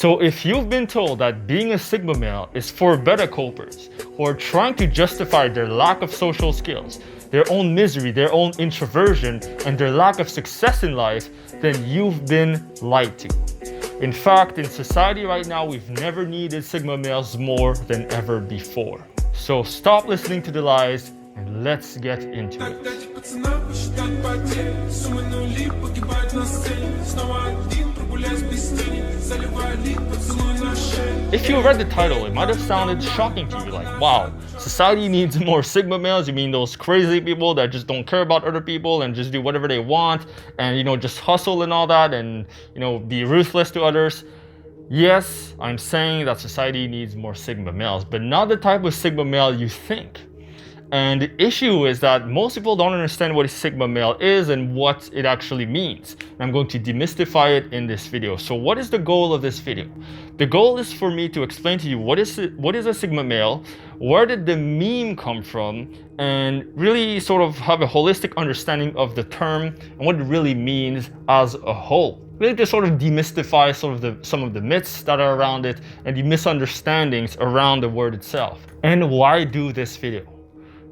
So if you've been told that being a Sigma male is for beta copers who are trying to justify their lack of social skills, their own misery, their own introversion, and their lack of success in life, then you've been lied to. In fact, in society right now, we've never needed Sigma males more than ever before. So stop listening to the lies and let's get into it. If you read the title, it might have sounded shocking to you, like, wow, society needs more Sigma males. You mean those crazy people that just don't care about other people and just do whatever they want and, just hustle and all that and, be ruthless to others. Yes, I'm saying that society needs more Sigma males, but not the type of Sigma male you think. And the issue is that most people don't understand what a Sigma male is and what it actually means. I'm going to demystify it in this video. So what is the goal of this video? The goal is for me to explain to you what is a Sigma male, where did the meme come from, and really sort of have a holistic understanding of the term and what it really means as a whole. Really to sort of demystify some of the myths that are around it and the misunderstandings around the word itself. And why do this video?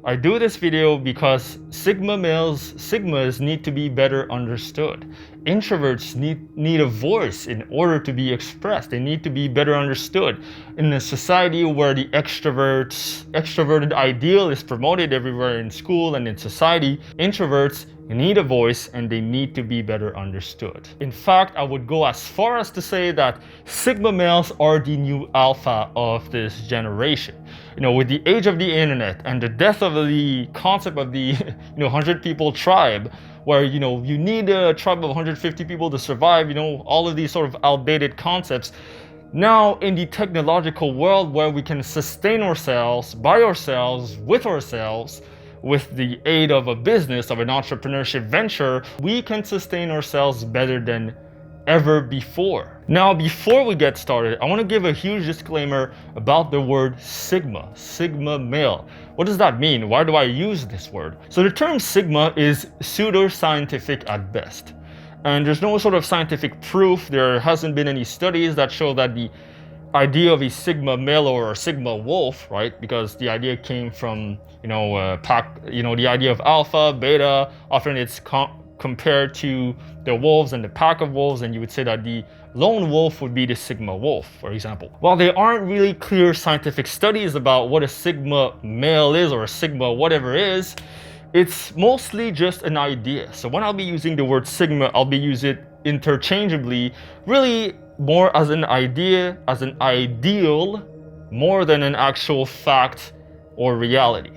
I do this video because Sigmas need to be better understood. Introverts need a voice in order to be expressed. They need to be better understood. In a society where the extroverted ideal is promoted everywhere in school and in society, introverts need a voice and they need to be better understood. In fact, I would go as far as to say that Sigma males are the new alpha of this generation. With the age of the internet and the death of the concept of the 100 people tribe, where you need a tribe of 150 people to survive, all of these sort of outdated concepts. Now in the technological world where we can sustain ourselves by ourselves, with the aid of a business, of an entrepreneurship venture, we can sustain ourselves better than ever before. Now, before we get started, I want to give a huge disclaimer about the word Sigma male. What does that mean? Why do I use this word? So the term Sigma is pseudo-scientific at best. And there's no sort of scientific proof. There hasn't been any studies that show that the idea of a Sigma male or a Sigma wolf, right? Because the idea came from, pack, the idea of alpha, beta. Often it's compared to the wolves and the pack of wolves, and you would say that the lone wolf would be the Sigma wolf, for example. While there aren't really clear scientific studies about what a Sigma male is or a Sigma whatever is, it's mostly just an idea. So when I'll be using the word Sigma, I'll be using it interchangeably, really more as an idea, as an ideal, more than an actual fact or reality.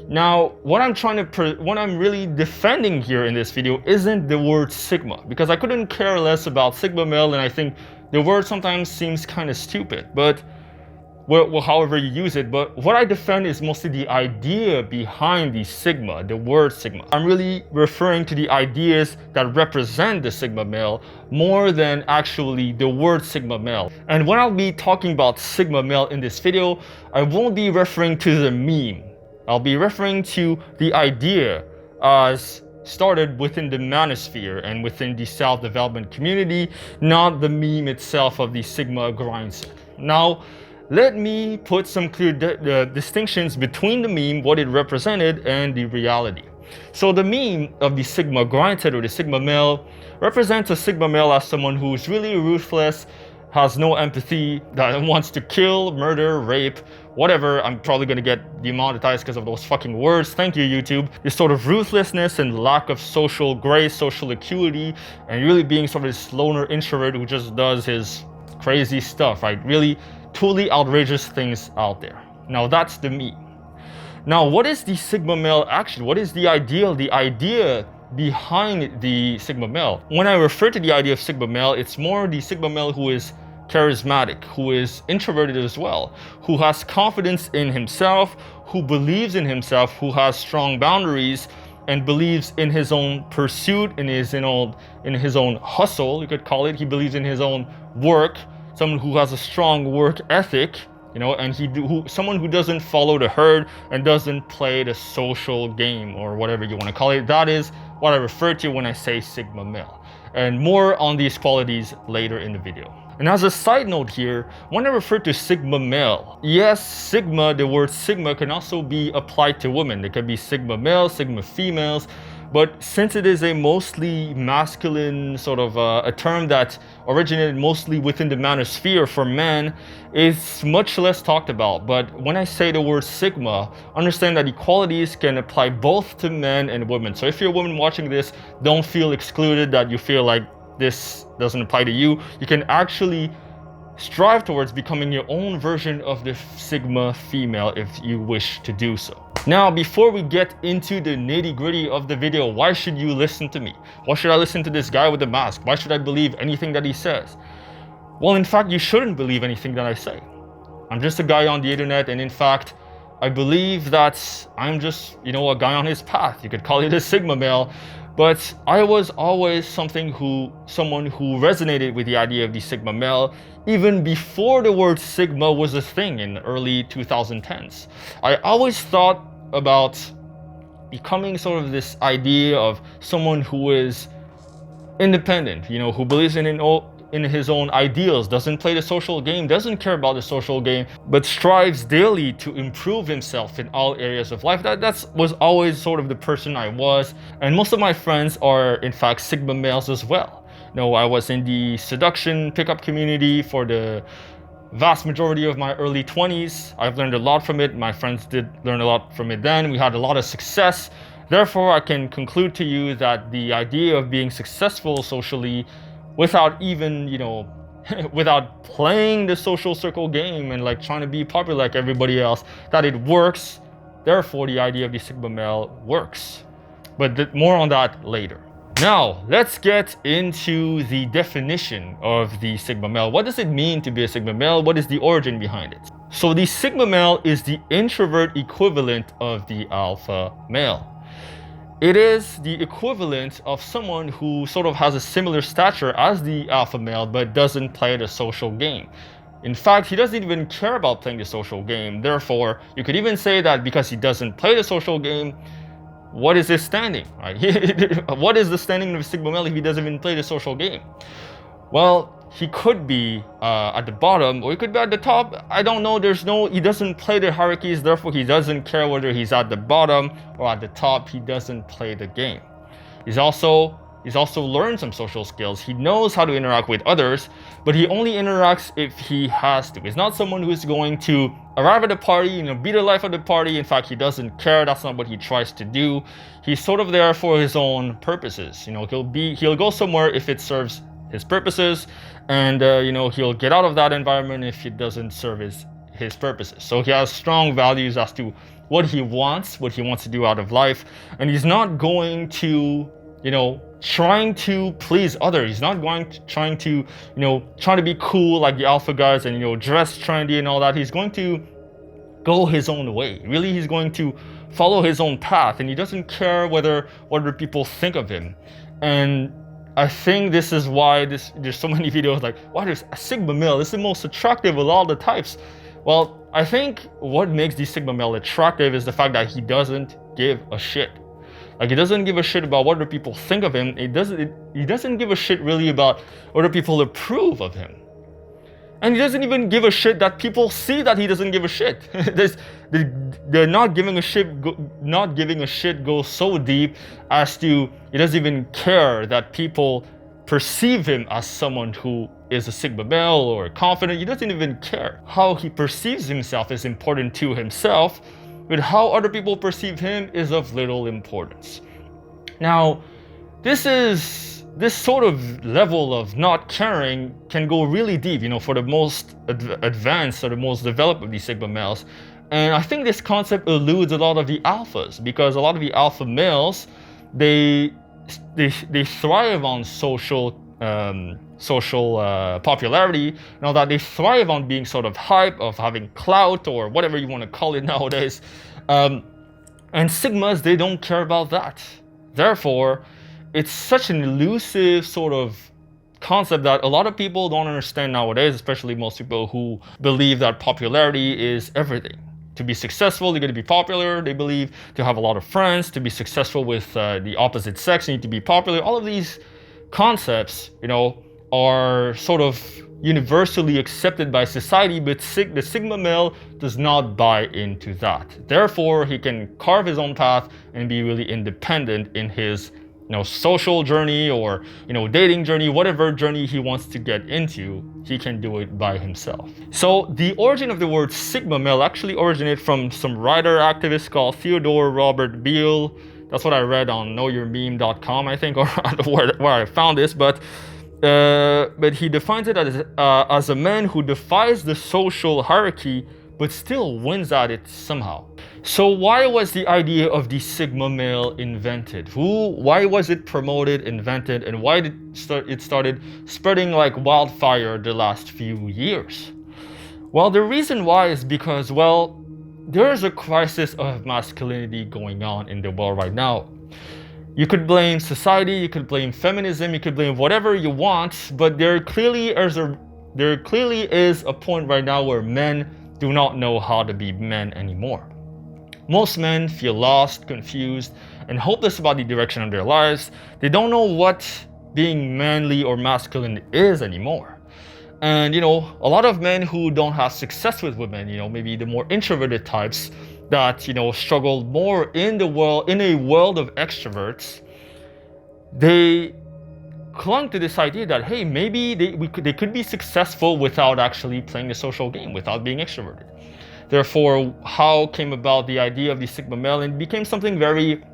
Now, what I'm really defending here in this video isn't the word Sigma, because I couldn't care less about Sigma male, and I think the word sometimes seems kind of stupid, but well, however you use it. But what I defend is mostly the idea behind the Sigma, the word Sigma. I'm really referring to the ideas that represent the Sigma male more than actually the word Sigma male. And when I'll be talking about Sigma male in this video, I won't be referring to the meme. I'll be referring to the idea as started within the manosphere and within the self-development community, not the meme itself of the Sigma GRINDSET. Now, let me put some clear distinctions between the meme, what it represented, and the reality. So the meme of the Sigma GRINDSET or the Sigma male represents a Sigma male as someone who's really ruthless, has no empathy, that wants to kill, murder, rape, whatever. I'm probably gonna get demonetized because of those fucking words. Thank you, YouTube. This sort of ruthlessness and lack of social grace, social acuity, and really being sort of this loner introvert who just does his crazy stuff, right? Really totally outrageous things out there. Now that's the meme. Now, what is the Sigma male actually? What is the ideal? The idea behind the Sigma male. When I refer to the idea of Sigma male, it's more the Sigma male who is charismatic, who is introverted as well, who has confidence in himself, who believes in himself, who has strong boundaries, and believes in his own pursuit, in his own hustle, you could call it. He believes in his own work, someone who has a strong work ethic, and someone who doesn't follow the herd and doesn't play the social game or whatever you want to call it. That is what I refer to when I say Sigma male. And more on these qualities later in the video. And as a side note here, when I refer to sigma male, yes, sigma, the word sigma can also be applied to women. There can be sigma male, sigma females, but since it is a mostly masculine sort of a term that originated mostly within the manosphere for men, it's much less talked about. But when I say the word sigma, understand that equalities can apply both to men and women. So if you're a woman watching this, don't feel excluded that you feel like this doesn't apply to you. You can actually strive towards becoming your own version of the sigma female if you wish to do so. Now, before we get into the nitty-gritty of the video, why should you listen to me? Why should I listen to this guy with the mask? Why should I believe anything that he says? Well, in fact, you shouldn't believe anything that I say. I'm just a guy on the internet, and in fact, I believe that I'm just, a guy on his path. You could call it a sigma male. But I was always someone who resonated with the idea of the sigma male even before the word sigma was a thing in the early 2010s. I always thought about becoming sort of this idea of someone who is independent, who believes in his own ideals, doesn't play the social game, doesn't care about the social game, but strives daily to improve himself in all areas of life. That was always sort of the person I was. And most of my friends are in fact sigma males as well. I was in the seduction pickup community for the vast majority of my early 20s. I've learned a lot from it. My friends did learn a lot from it then. We had a lot of success. Therefore, I can conclude to you that the idea of being successful socially without even, without playing the social circle game and like trying to be popular like everybody else, that it works. Therefore, the idea of the sigma male works. But more on that later. Now, let's get into the definition of the sigma male. What does it mean to be a sigma male? What is the origin behind it? So the sigma male is the introvert equivalent of the alpha male. It is the equivalent of someone who sort of has a similar stature as the alpha male but doesn't play the social game. In fact, he doesn't even care about playing the social game. Therefore, you could even say that because he doesn't play the social game, what is his standing? Right? What is the standing of a sigma male if he doesn't even play the social game? Well, he could be at the bottom or he could be at the top. I don't know. He doesn't play the hierarchies. Therefore, he doesn't care whether he's at the bottom or at the top. He doesn't play the game. He's also learned some social skills. He knows how to interact with others, but he only interacts if he has to. He's not someone who's going to arrive at the party, be the life of the party. In fact, he doesn't care. That's not what he tries to do. He's sort of there for his own purposes. He'll go somewhere if it serves his purposes, and he'll get out of that environment if it doesn't serve his purposes. So he has strong values as to what he wants to do out of life, and he's not going to trying to please others. He's not trying to be cool like the alpha guys and dress trendy and all that. He's going to go his own way. Really, he's going to follow his own path, and he doesn't care what other people think of him. And I think this is why there's so many videos like, why there's a sigma male, this is the most attractive of all the types. Well, I think what makes the sigma male attractive is the fact that he doesn't give a shit. Like, he doesn't give a shit about what other people think of him. He doesn't give a shit really about whether people approve of him. And he doesn't even give a shit that people see that he doesn't give a shit. The not giving a shit goes so deep as to he doesn't even care that people perceive him as someone who is a sigma male or confident. He doesn't even care. How he perceives himself is important to himself, but how other people perceive him is of little importance. Now, this sort of level of not caring can go really deep, for the most advanced or the most developed of these sigma males. And I think this concept eludes a lot of the alphas, because a lot of the alpha males, they thrive on social popularity and all that. They thrive on being sort of hype, of having clout, or whatever you want to call it nowadays. And sigmas, they don't care about that. Therefore, it's such an elusive sort of concept that a lot of people don't understand nowadays, especially most people who believe that popularity is everything. To be successful, you're going to be popular. They believe to have a lot of friends, to be successful with the opposite sex, you need to be popular. All of these concepts, are sort of universally accepted by society, but the Sigma male does not buy into that. Therefore, he can carve his own path and be really independent in his social journey or dating journey, whatever journey he wants to get into, he can do it by himself. So the origin of the word Sigma male actually originated from some writer activist called Theodore Robert Beale. That's what I read on knowyourmeme.com, I think, or where I found this, but he defines it as a man who defies the social hierarchy but still wins at it somehow. So why was the idea of the Sigma male invented? Why was it promoted, invented, and why did it started spreading like wildfire the last few years? Well, the reason why is because, well, there is a crisis of masculinity going on in the world right now. You could blame society, you could blame feminism, you could blame whatever you want, but there clearly is a point right now where men do not know how to be men anymore. Most men feel lost, confused, and hopeless about the direction of their lives. They don't know what being manly or masculine is anymore. And a lot of men who don't have success with women, maybe the more introverted types that struggle more in a world of extroverts, they clung to this idea that, hey, maybe they could be successful without actually playing the social game, without being extroverted. Therefore, how came about the idea of the Sigma male, and became something very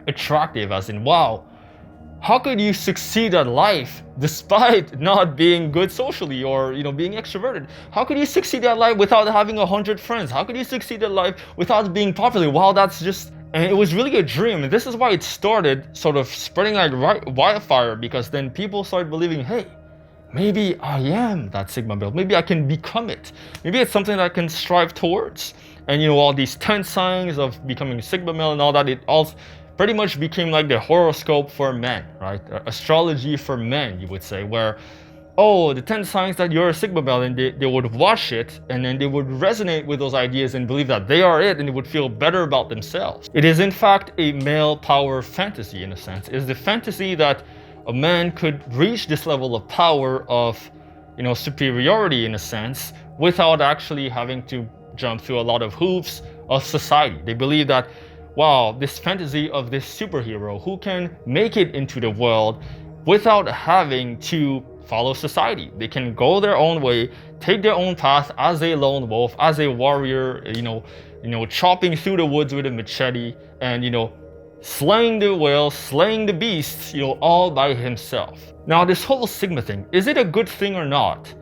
attractive, as in, wow, how could you succeed at life despite not being good socially or being extroverted? How could you succeed at life without having 100 friends? How could you succeed at life without being popular? Wow, and it was really a dream. And this is why it started sort of spreading like wildfire, because then people started believing, hey, maybe I am that Sigma male. Maybe I can become it. Maybe it's something that I can strive towards. And all these 10 signs of becoming Sigma male and all that, it all pretty much became like the horoscope for men, right? Astrology for men, you would say, where, oh, the 10 signs that you're a Sigma male, and they would watch it, and then they would resonate with those ideas and believe that they are it, and they would feel better about themselves. It is in fact a male power fantasy, in a sense. It is the fantasy that a man could reach this level of power of, superiority, in a sense, without actually having to jump through a lot of hoops of society. They believe that, wow, this fantasy of this superhero who can make it into the world without having to follow society. They can go their own way, take their own path as a lone wolf, as a warrior, chopping through the woods with a machete, and slaying the whale, slaying the beasts, all by himself. Now, this whole Sigma thing, is it a good thing or not?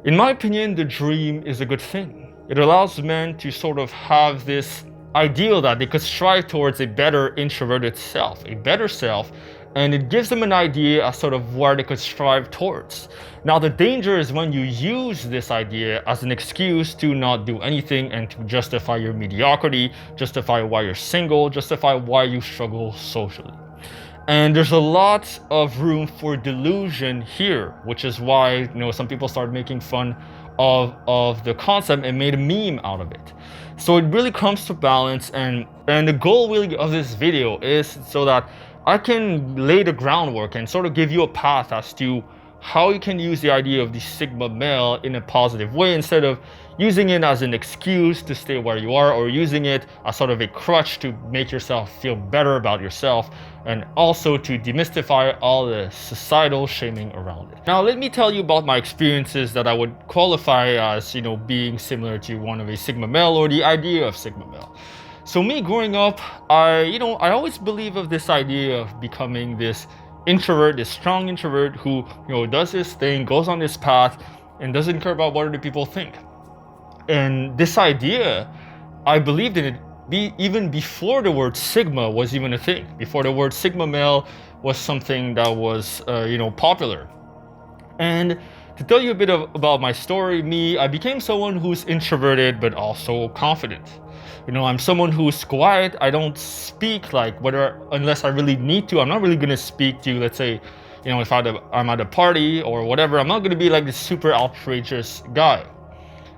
In my opinion, the dream is a good thing. It allows men to sort of have this ideal that they could strive towards a better introverted self, a better self, and it gives them an idea as sort of where they could strive towards. Now, the danger is when you use this idea as an excuse to not do anything and to justify your mediocrity, justify why you're single, justify why you struggle socially. And there's a lot of room for delusion here, which is why some people started making fun of the concept and made a meme out of it. So it really comes to balance, and the goal really of this video is so that I can lay the groundwork and sort of give you a path as to how you can use the idea of the Sigma male in a positive way, instead of using it as an excuse to stay where you are, or using it as sort of a crutch to make yourself feel better about yourself, and also to demystify all the societal shaming around it. Now, let me tell you about my experiences that I would qualify as, being similar to one of a Sigma male, or the idea of Sigma male. So me growing up, I always believe of this idea of becoming this introvert, this strong introvert who, does his thing, goes on this path, and doesn't care about what other people think. And this idea, I believed in it even before the word Sigma was even a thing, before the word Sigma male was something that was, popular. And to tell you a bit about my story, I became someone who's introverted but also confident. I'm someone who's quiet. I don't speak unless I really need to. I'm not really going to speak to, let's say, if I'm at a party or whatever. I'm not going to be like this super outrageous guy.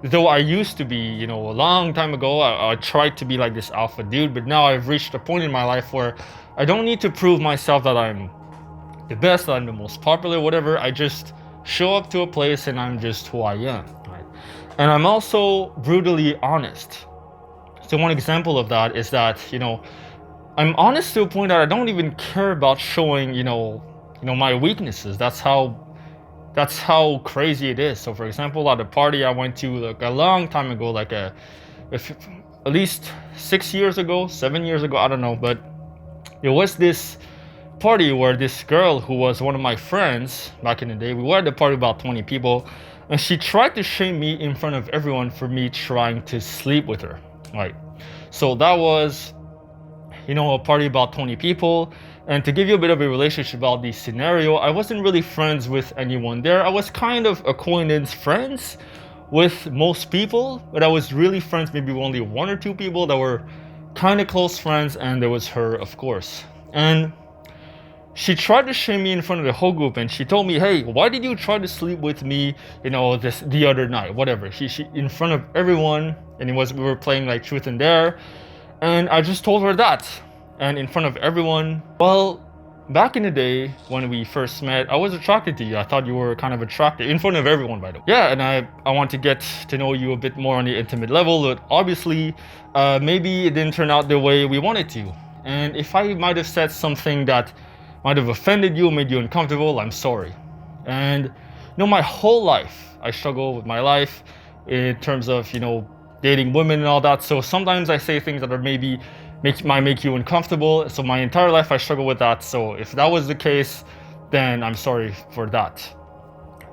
Though I used to be, a long time ago, I tried to be like this alpha dude, but now I've reached a point in my life where I don't need to prove myself that I'm the best, that I'm the most popular, whatever. I just show up to a place and I'm just who I am, right? And I'm also brutally honest. So one example of that is that, I'm honest to a point that I don't even care about showing, my weaknesses. That's how crazy it is. So for example, at a party I went to like a long time ago, at least 6 years ago, 7 years ago, I don't know, but there was this party where this girl who was one of my friends back in the day, we were at the party about 20 people, and she tried to shame me in front of everyone for me trying to sleep with her, right? So that was, a party about 20 people. And to give you a bit of a relationship about the scenario, I wasn't really friends with anyone there. I was kind of acquaintance friends with most people, but I was really friends maybe with only one or two people that were kind of close friends, and there was her, of course. And she tried to shame me in front of the whole group, and she told me, hey, why did you try to sleep with me, the other night, whatever. She in front of everyone, and we were playing like truth and dare, and I just told her that. And in front of everyone, well, back in the day when we first met, I was attracted to you. I thought you were kind of attractive in front of everyone, by the way. Yeah, and I want to get to know you a bit more on the intimate level, but obviously, maybe it didn't turn out the way we wanted to. And if I might have said something that might have offended you, made you uncomfortable, I'm sorry. And my whole life, I struggle with my life in terms of, dating women and all that. So sometimes I say things that are maybe might make you uncomfortable. So my entire life I struggle with that. So if that was the case, then I'm sorry for that.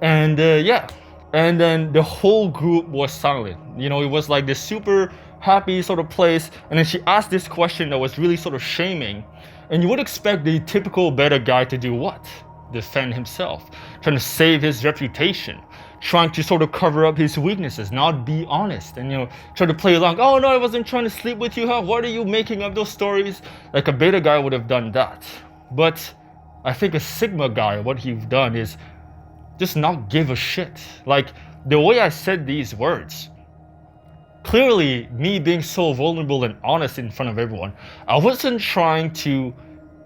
And yeah, and then the whole group was silent. It was like this super happy sort of place. And then she asked this question that was really sort of shaming. And you would expect the typical beta guy to do what? Defend himself, trying to save his reputation, trying to sort of cover up his weaknesses, not be honest, and try to play along. Oh no, I wasn't trying to sleep with you, huh? What are you making up those stories? Like a beta guy would have done that. But I think a sigma guy, what he's done is just not give a shit. Like the way I said these words, clearly me being so vulnerable and honest in front of everyone, I wasn't trying to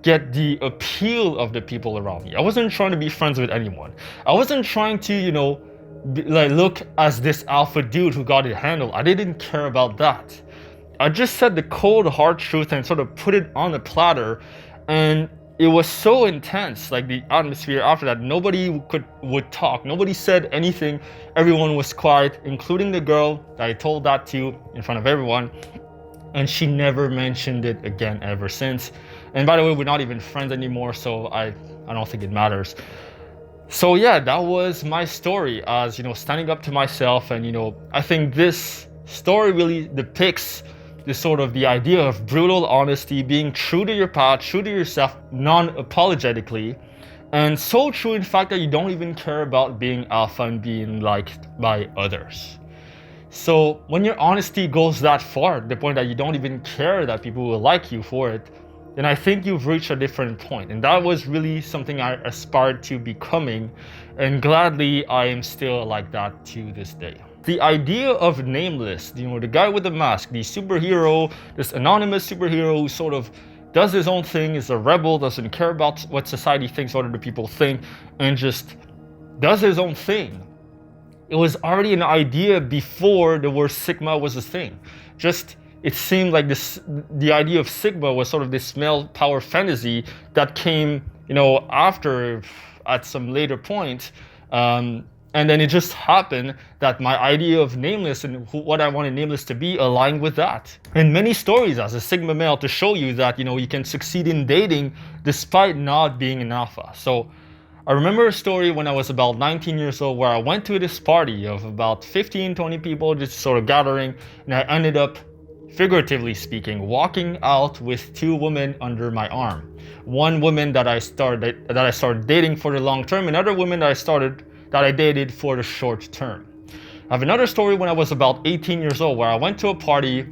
get the appeal of the people around me. I wasn't trying to be friends with anyone. I wasn't trying to, look as this alpha dude who got it handled. I didn't care about that. I just said the cold hard truth and sort of put it on a platter, and it was so intense, like the atmosphere after that. Nobody would talk. Nobody said anything. Everyone was quiet, including the girl that I told that to in front of everyone. And she never mentioned it again ever since. And by the way, we're not even friends anymore, so I don't think it matters. So yeah, that was my story as, standing up to myself. And, I think this story really depicts the idea of brutal honesty, being true to your path, true to yourself, non-apologetically. And so true, in fact, that you don't even care about being alpha and being liked by others. So when your honesty goes that far, the point that you don't even care that people will like you for it, then I think you've reached a different point. And that was really something I aspired to becoming. And gladly, I am still like that to this day. The idea of Nameless, the guy with the mask, the superhero, this anonymous superhero who sort of does his own thing, is a rebel, doesn't care about what society thinks, what other people think, and just does his own thing. It was already an idea before the word Sigma was a thing. It seemed like the idea of Sigma was sort of this male power fantasy that came, after at some later point. And then it just happened that my idea of Nameless and what I wanted Nameless to be aligned with that. And many stories as a Sigma male to show you that, you can succeed in dating despite not being an alpha. So I remember a story when I was about 19 years old where I went to this party of about 15, 20 people just sort of gathering, and I ended up, figuratively speaking, walking out with two women under my arm. One woman that I started dating for the long term, another woman that I dated for the short term. I have another story when I was about 18 years old where I went to a party,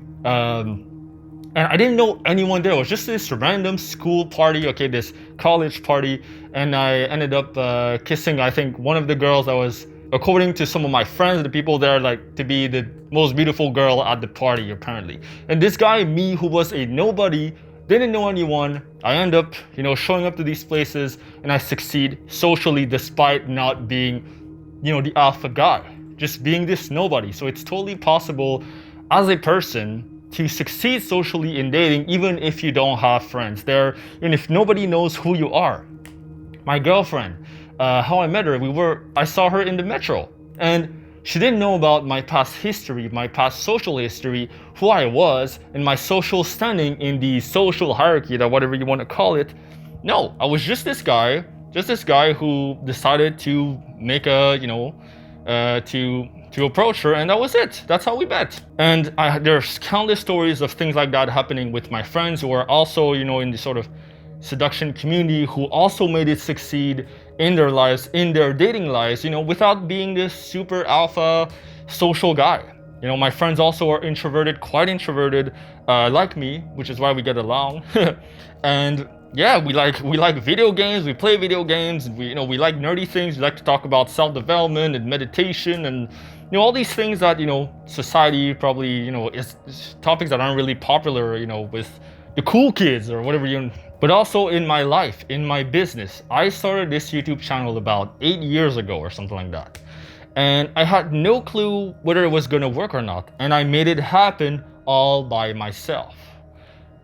and I didn't know anyone there. It was just this random school party, this college party. And I ended up kissing, I think, one of the girls that was, according to some of my friends, the people there, like to be the most beautiful girl at the party, apparently. And this guy, me, who was a nobody, didn't know anyone, I end up, showing up to these places, and I succeed socially despite not being the alpha guy, just being this nobody. So it's totally possible as a person to succeed socially in dating, even if you don't have friends there, and if nobody knows who you are. My girlfriend, how I met her, I saw her in the metro, and she didn't know about my past history, my past social history, who I was, and my social standing in the social hierarchy, that whatever you want to call it. No, I was just this guy who decided to make to approach her, and that was it. That's how we met. And there's countless stories of things like that happening with my friends who are also, in the sort of seduction community, who also made it succeed in their lives, in their dating lives, without being this super alpha social guy. My friends also are introverted, quite introverted, like me, which is why we get along. And yeah, we like video games, we play video games, we like nerdy things, we like to talk about self-development and meditation and all these things that society probably is topics that aren't really popular with the cool kids or whatever but also in my life, in my business. I started this YouTube channel about 8 years ago or something like that, and I had no clue whether it was going to work or not, and I made it happen all by myself.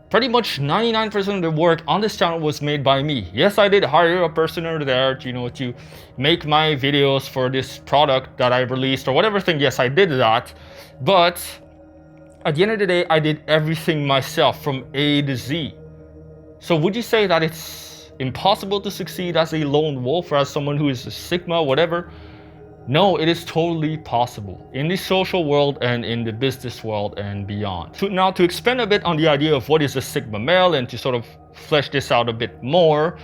Pretty much 99% of the work on this channel was made by me. Yes, I did hire a person over there to make my videos for this product that I released or whatever thing. Yes, I did that. But at the end of the day, I did everything myself from A to Z. So would you say that it's impossible to succeed as a lone wolf or as someone who is a Sigma, whatever? No, it is totally possible in the social world and in the business world and beyond. Now, to expand a bit on the idea of what is a Sigma male and to sort of flesh this out a bit more,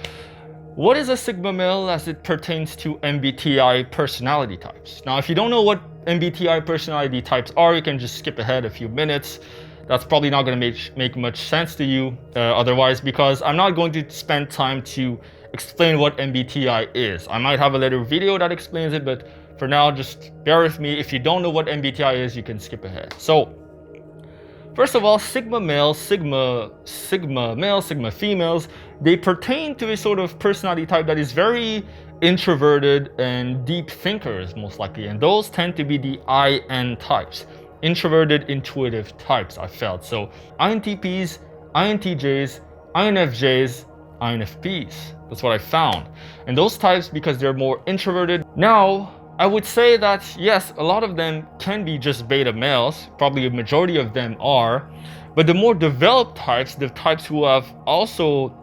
what is a Sigma male as it pertains to MBTI personality types? Now, if you don't know what MBTI personality types are, you can just skip ahead a few minutes. That's probably not going to make much sense to you otherwise, because I'm not going to spend time to explain what MBTI is. I might have a later video that explains it, but for now, just bear with me. If you don't know what MBTI is, you can skip ahead. So, first of all, Sigma males, Sigma males, Sigma females, they pertain to a sort of personality type that is very introverted and deep thinkers, most likely. And those tend to be the IN types, introverted, intuitive types, I felt. So, INTPs, INTJs, INFJs, INFPs. That's what I found. And those types, because they're more introverted. Now, I would say that yes, a lot of them can be just beta males, probably a majority of them are, but the more developed types, the types who have also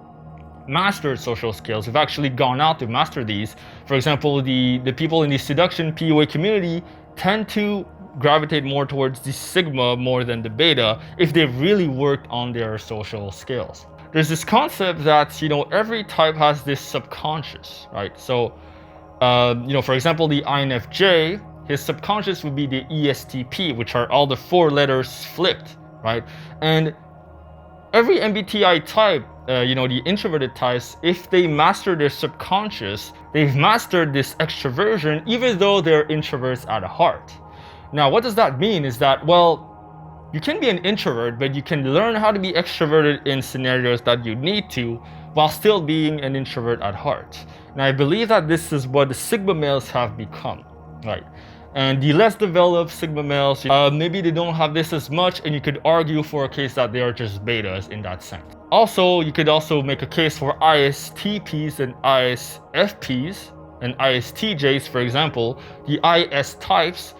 mastered social skills, who've actually gone out to master these, for example, the people in the seduction PUA community tend to gravitate more towards the Sigma more than the beta if they've really worked on their social skills. There's this concept that, every type has this subconscious, right? So, for example, the INFJ, his subconscious would be the ESTP, which are all the 4 letters flipped, right? And every MBTI type, the introverted types, if they master their subconscious, they've mastered this extroversion, even though they're introverts at heart. Now, what does that mean is that, well, you can be an introvert, but you can learn how to be extroverted in scenarios that you need to, while still being an introvert at heart. And I believe that this is what the Sigma males have become, right? And the less developed Sigma males, maybe they don't have this as much, and you could argue for a case that they are just betas in that sense. Also, you could also make a case for ISTPs and ISFPs and ISTJs, for example, the IS types.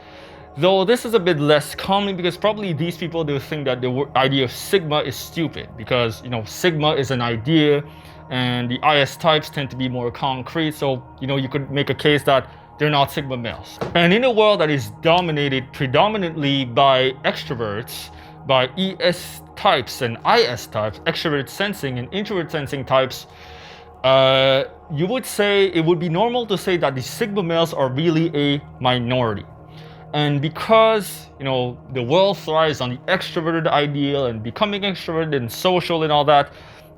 Though this is a bit less common because probably these people, they think that the idea of Sigma is stupid because, Sigma is an idea and the IS types tend to be more concrete. So, you could make a case that they're not Sigma males. And in a world that is dominated predominantly by extroverts, by ES types and IS types, extrovert sensing and introvert sensing types, you would say it would be normal to say that the Sigma males are really a minority. And because, the world thrives on the extroverted ideal and becoming extroverted and social and all that,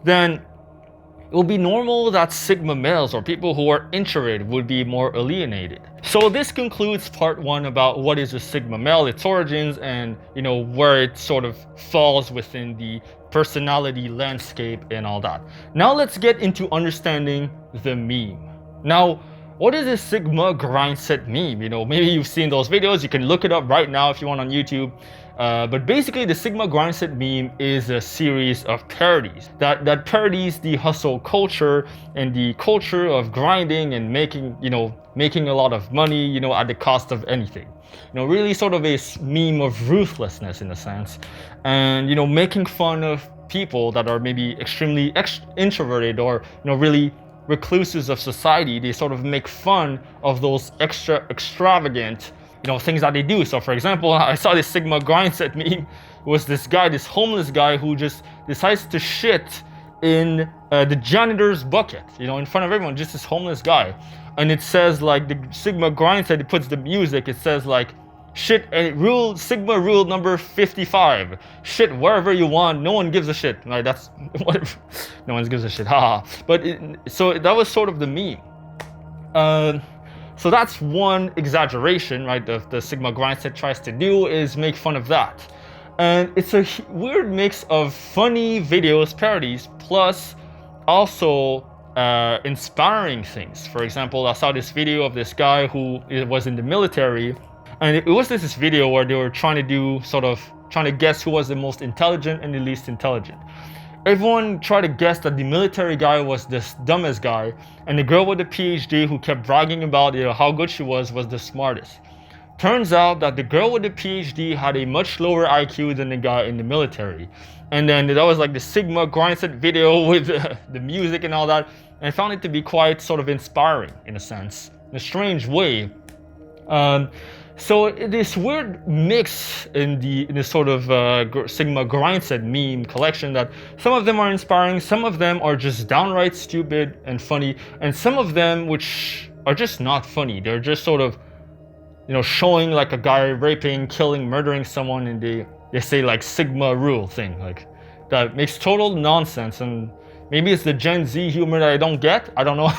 then it will be normal that Sigma males or people who are introverted would be more alienated. So this concludes part 1 about what is a Sigma male, its origins, and, where it sort of falls within the personality landscape and all that. Now let's get into understanding the meme. Now, what is this Sigma GRINDSET meme? You know, maybe you've seen those videos. You can look it up right now if you want on YouTube. But basically, the Sigma GRINDSET meme is a series of parodies that parodies the hustle culture and the culture of grinding and making a lot of money, you know, at the cost of anything. You know, really sort of a meme of ruthlessness in a sense, and you know, making fun of people that are maybe extremely introverted or you know really recluses of society. They sort of make fun of those extravagant, you know, things that they do. So for example, I saw this Sigma GRINDSET meme. It was this guy, this homeless guy who just decides to shit in the janitor's bucket, you know, in front of everyone, just this homeless guy. And it says like the Sigma GRINDSET, it puts the music, it says like shit, and Sigma rule number 55, shit wherever you want, no one gives a shit. Like that's whatever, no one gives a shit, haha. But so that was sort of the meme. So that's one exaggeration, right? The Sigma GRINDSET tries to do is make fun of that. And it's a weird mix of funny videos, parodies, plus also inspiring things. For example, I saw this video of this guy who was in the military, and it was this video where they were trying to guess who was the most intelligent and the least intelligent. Everyone tried to guess that the military guy was the dumbest guy, and the girl with the PhD who kept bragging about, you know, how good she was the smartest. Turns out that the girl with the PhD had a much lower IQ than the guy in the military. And then that was like the Sigma GRINDSET video with the music and all that. And I found it to be quite sort of inspiring in a sense, in a strange way. So this weird mix in the sort of Sigma GRINDSET meme collection, that some of them are inspiring, some of them are just downright stupid and funny, and some of them which are just not funny. They're just sort of, you know, showing like a guy raping, killing, murdering someone, and they say like Sigma rule thing, like that makes total nonsense. And maybe it's the Gen Z humor that I don't get, I don't know.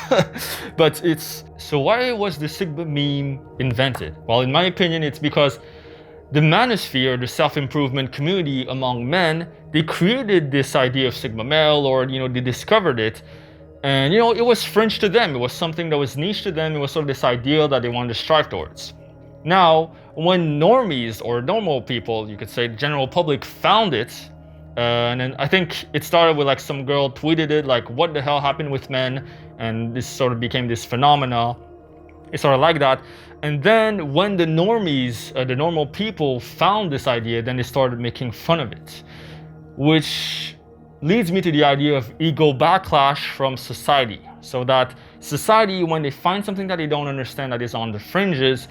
But so why was the Sigma meme invented? Well, in my opinion, it's because the manosphere, the self-improvement community among men, they created this idea of Sigma male, or you know, they discovered it. And you know, it was fringe to them, it was something that was niche to them, it was sort of this ideal that they wanted to strive towards. Now, when normies, or normal people, you could say, the general public found it, and then I think it started with like some girl tweeted it, like, what the hell happened with men? And this sort of became this phenomena. It's sort of like that. And then when the normies, the normal people found this idea, then they started making fun of it. Which leads me to the idea of ego backlash from society. So that society, when they find something that they don't understand that is on the fringes,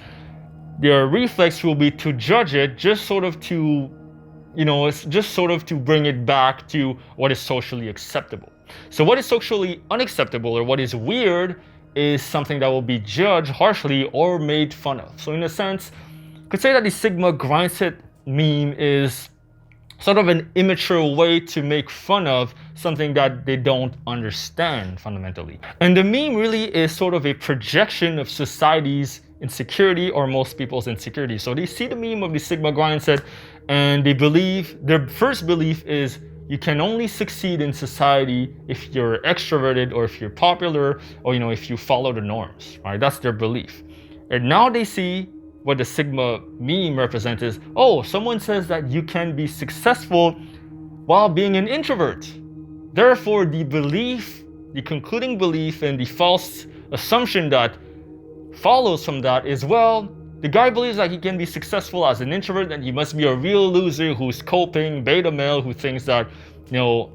their reflex will be to judge it, just sort of to, you know, it's just sort of to bring it back to what is socially acceptable. So what is socially unacceptable, or what is weird, is something that will be judged harshly or made fun of. So in a sense, you could say that the Sigma GRINDSET meme is sort of an immature way to make fun of something that they don't understand fundamentally. And the meme really is sort of a projection of society's insecurity, or most people's insecurity. So they see the meme of the Sigma GRINDSET and they believe, their first belief is you can only succeed in society if you're extroverted, or if you're popular, or you know, if you follow the norms, right? That's their belief. And now they see what the Sigma meme represents is, oh, someone says that you can be successful while being an introvert. Therefore, the belief, the concluding belief, and the false assumption that follows from that is, well, the guy believes that he can be successful as an introvert, and he must be a real loser who's coping, beta male, who thinks that, you know,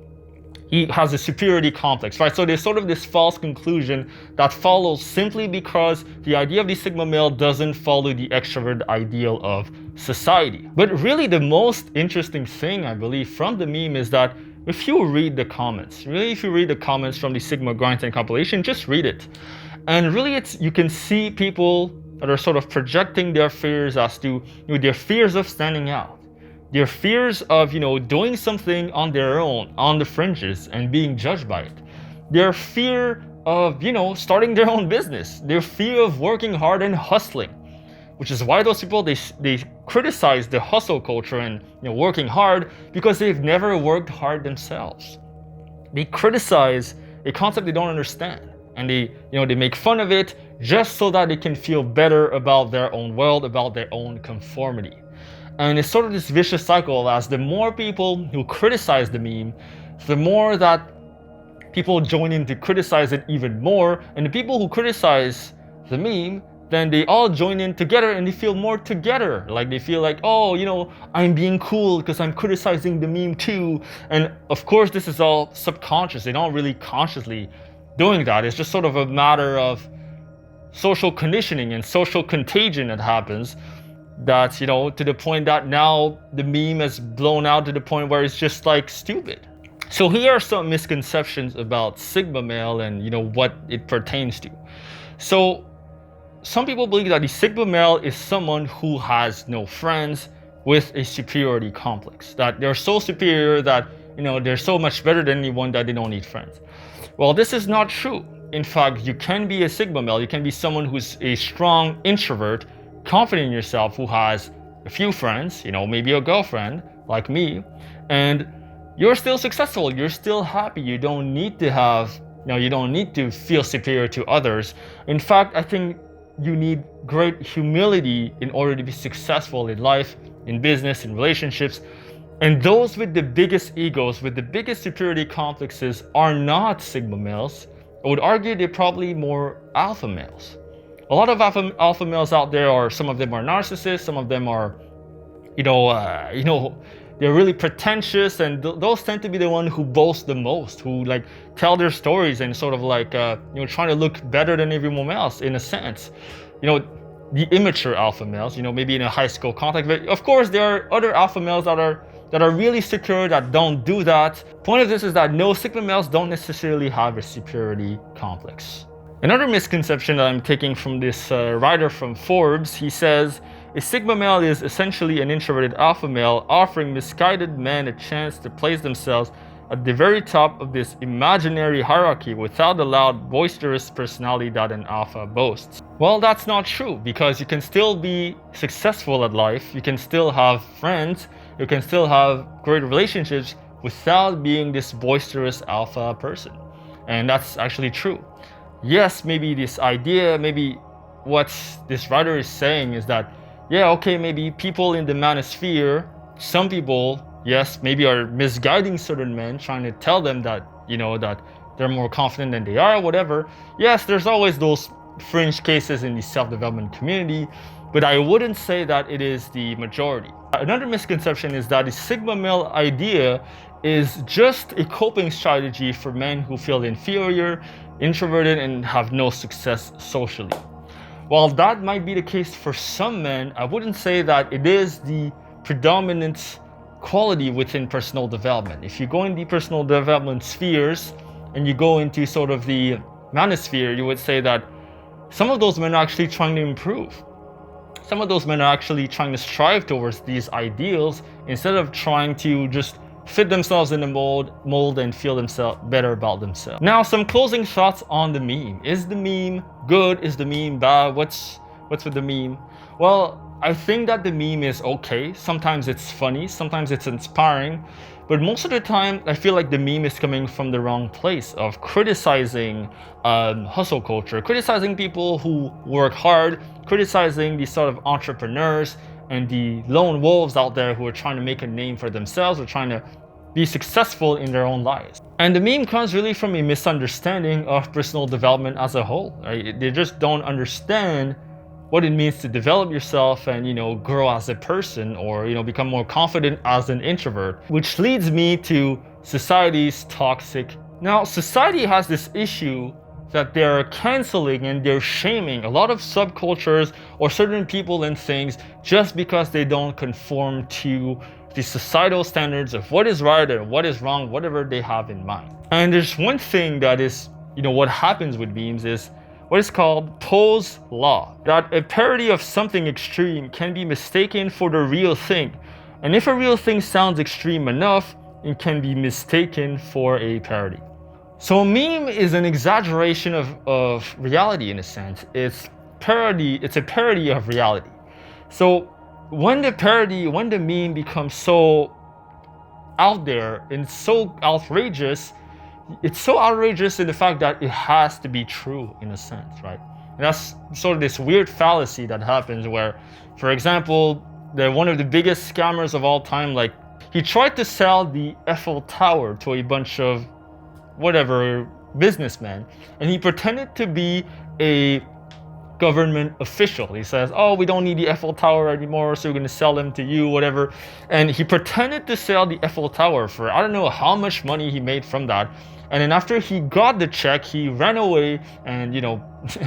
he has a superiority complex, right? So there's sort of this false conclusion that follows simply because the idea of the Sigma male doesn't follow the extrovert ideal of society. But really the most interesting thing, I believe, from the meme is that if you read the comments, really if you read the comments from the Sigma GRINDSET compilation, just read it. And really you can see people that are sort of projecting their fears as to, you know, their fears of standing out. Their fears of, you know, doing something on their own, on the fringes, and being judged by it. Their fear of, you know, starting their own business. Their fear of working hard and hustling. Which is why those people, they criticize the hustle culture and, you know, working hard, because they've never worked hard themselves. They criticize a concept they don't understand. And they make fun of it, just so that they can feel better about their own world, about their own conformity. And it's sort of this vicious cycle, as the more people who criticize the meme, the more that people join in to criticize it even more. And the people who criticize the meme, then they all join in together and they feel more together. Like they feel like, oh, I'm being cool because I'm criticizing the meme too. And of course, this is all subconscious. They're not really consciously doing that. It's just sort of a matter of social conditioning and social contagion that happens, that, to the point that now the meme has blown out to the point where it's just like stupid. So here are some misconceptions about Sigma male and what it pertains to. So some people believe that the Sigma male is someone who has no friends with a superiority complex, that they're so superior that they're so much better than anyone that they don't need friends. Well, this is not true. In fact, you can be a Sigma male, you can be someone who's a strong introvert, confident in yourself, who has a few friends, maybe a girlfriend like me, and you're still successful, you're still happy. You don't need to have, you don't need to feel superior to others. In fact, I think you need great humility in order to be successful in life, in business, in relationships. And those with the biggest egos, with the biggest superiority complexes, are not Sigma males. I would argue they're probably more alpha males. A lot of alpha males out there some of them are narcissists, some of them are, they're really pretentious, and those tend to be the ones who boast the most, who like tell their stories and sort of like, trying to look better than everyone else in a sense. The immature alpha males, maybe in a high school context. But of course, there are other alpha males that are really secure, that don't do that. Point of this is that no, Sigma males don't necessarily have a superiority complex. Another misconception that I'm taking from this writer from Forbes, he says, a Sigma male is essentially an introverted alpha male offering misguided men a chance to place themselves at the very top of this imaginary hierarchy without the loud, boisterous personality that an alpha boasts. Well, that's not true, because you can still be successful at life, you can still have friends, you can still have great relationships without being this boisterous alpha person. And that's actually true. Yes, maybe this idea, maybe what this writer is saying is that, yeah, okay, maybe people in the manosphere, some people, yes, maybe are misguiding certain men, trying to tell them that, that they're more confident than they are, whatever. Yes, there's always those fringe cases in the self-development community, but I wouldn't say that it is the majority. Another misconception is that the Sigma male idea is just a coping strategy for men who feel inferior, introverted, and have no success socially. While that might be the case for some men, I wouldn't say that it is the predominant quality within personal development. If you go in the personal development spheres and you go into sort of the manosphere, you would say that some of those men are actually trying to improve. Some of those men are actually trying to strive towards these ideals instead of trying to just fit themselves in the mold and feel themselves better about themselves. Now, some closing thoughts on the meme. Is the meme good? Is the meme bad? What's with the meme? Well, I think that the meme is okay. Sometimes it's funny, sometimes it's inspiring, but most of the time I feel like the meme is coming from the wrong place of criticizing hustle culture, criticizing people who work hard, criticizing these sort of entrepreneurs and the lone wolves out there who are trying to make a name for themselves or trying to be successful in their own lives. And the meme comes really from a misunderstanding of personal development as a whole. Right? They just don't understand what it means to develop yourself and grow as a person, or become more confident as an introvert, which leads me to society's toxic. Now, society has this issue that they're canceling and they're shaming a lot of subcultures or certain people and things just because they don't conform to the societal standards of what is right and what is wrong, whatever they have in mind. And there's one thing that is, what happens with memes is what is called Poe's law, that a parody of something extreme can be mistaken for the real thing. And if a real thing sounds extreme enough, it can be mistaken for a parody. So a meme is an exaggeration of reality in a sense. It's a parody of reality. So when the meme becomes so out there and so outrageous, it's so outrageous in the fact that it has to be true in a sense, right? And that's sort of this weird fallacy that happens where, for example, one of the biggest scammers of all time, like, he tried to sell the Eiffel Tower to a bunch of whatever businessmen, and he pretended to be a government official. He says, oh, we don't need the Eiffel Tower anymore, so we're going to sell them to you, whatever. And he pretended to sell the Eiffel Tower for, I don't know how much money he made from that. And then after he got the check, he ran away, and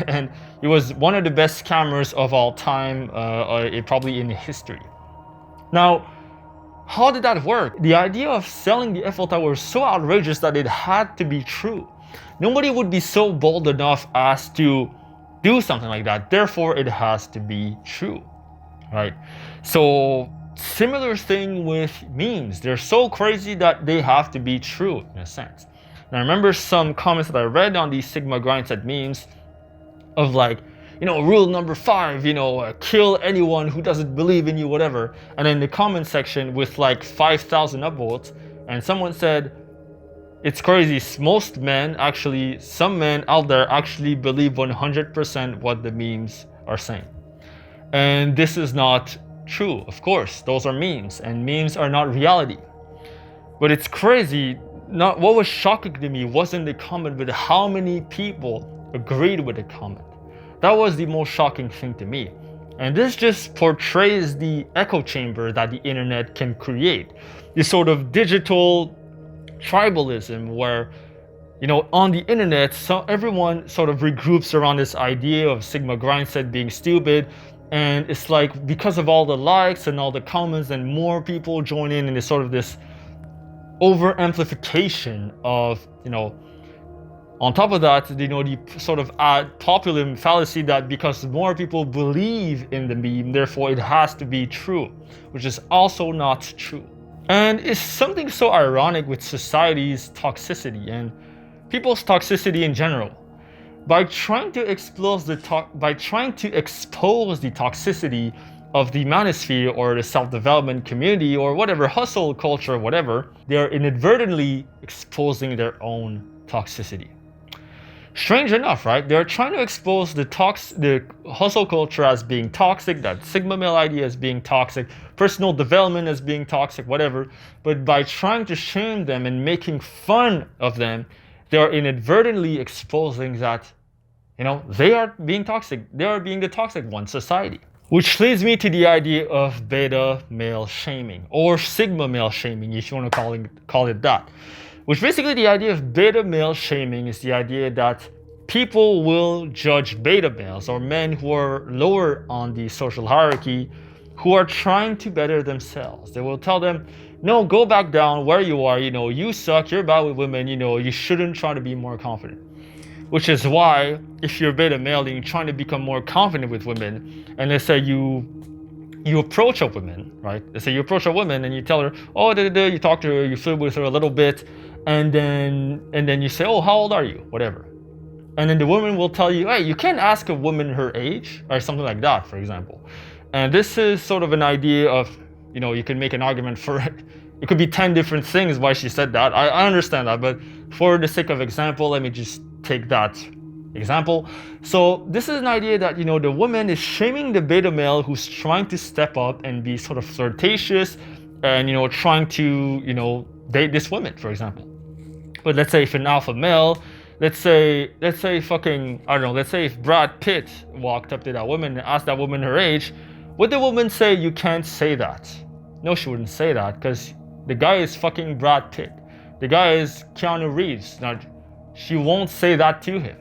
and he was one of the best scammers of all time, probably in history. Now, how did that work? The idea of selling the Eiffel Tower was so outrageous that it had to be true. Nobody would be so bold enough as to do something like that. Therefore, it has to be true, right? So, similar thing with memes. They're so crazy that they have to be true in a sense. And I remember some comments that I read on these Sigma GRINDSET memes of like, rule number 5, kill anyone who doesn't believe in you, whatever. And then the comment section with like 5,000 upvotes, and someone said, it's crazy, some men out there actually believe 100% what the memes are saying. And this is not true, of course. Those are memes, and memes are not reality. But it's crazy. What was shocking to me wasn't the comment, but how many people agreed with the comment. That was the most shocking thing to me. And this just portrays the echo chamber that the internet can create. This sort of digital tribalism where, on the internet, so everyone sort of regroups around this idea of Sigma GRINDSET being stupid. And it's like, because of all the likes and all the comments, and more people join in, and it's sort of this over amplification of, on top of that, the sort of popular fallacy that because more people believe in the meme, therefore it has to be true, which is also not true. And it's something so ironic with society's toxicity and people's toxicity in general. By trying to expose the toxicity of the manosphere or the self-development community or whatever, hustle culture, whatever, they are inadvertently exposing their own toxicity. Strange enough, right? They're trying to expose the hustle culture as being toxic, that Sigma male idea as being toxic, personal development as being toxic, whatever. But by trying to shame them and making fun of them, they are inadvertently exposing that, they are being toxic. They are being the toxic one, society. Which leads me to the idea of beta male shaming, or Sigma male shaming, if you want to call it that. Which basically, the idea of beta male shaming is the idea that people will judge beta males, or men who are lower on the social hierarchy, who are trying to better themselves. They will tell them, no, go back down where you are, you suck, you're bad with women, you shouldn't try to be more confident. Which is why, if you're beta male and you're trying to become more confident with women, and let's say you approach a woman, right? Let's say you approach a woman and you tell her, oh, you talk to her, you flirt with her a little bit, and then you say, oh, how old are you? Whatever. And then the woman will tell you, hey, you can't ask a woman her age, or something like that, for example. And this is sort of an idea of, you can make an argument for it. It could be 10 different things why she said that. I understand that, but for the sake of example, let me just take that example. So this is an idea that, the woman is shaming the beta male who's trying to step up and be sort of flirtatious and, trying to, date this woman, for example. But let's say if an alpha male, let's say if Brad Pitt walked up to that woman and asked that woman her age, would the woman say, you can't say that? No, she wouldn't say that, because the guy is fucking Brad Pitt. The guy is Keanu Reeves. Now, she won't say that to him,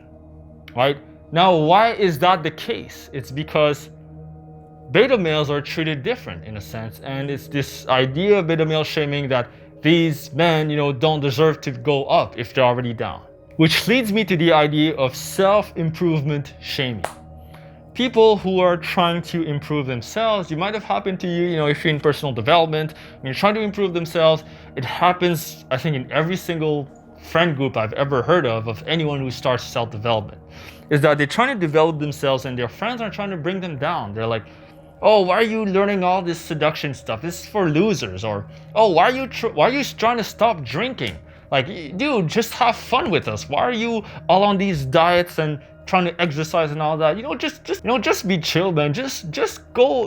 right? Now, why is that the case? It's because beta males are treated different in a sense, and it's this idea of beta male shaming that these men, don't deserve to go up if they're already down. Which leads me to the idea of self-improvement shaming. People who are trying to improve themselves, it might have happened to you, if you're in personal development, when you're trying to improve themselves, it happens, I think, in every single friend group I've ever heard of anyone who starts self-development, is that they're trying to develop themselves and their friends are trying to bring them down. They're like, oh, why are you learning all this seduction stuff? This is for losers. Or, oh, why are you trying to stop drinking? Like, dude, just have fun with us. Why are you all on these diets and trying to exercise and all that, just be chill, man. Just go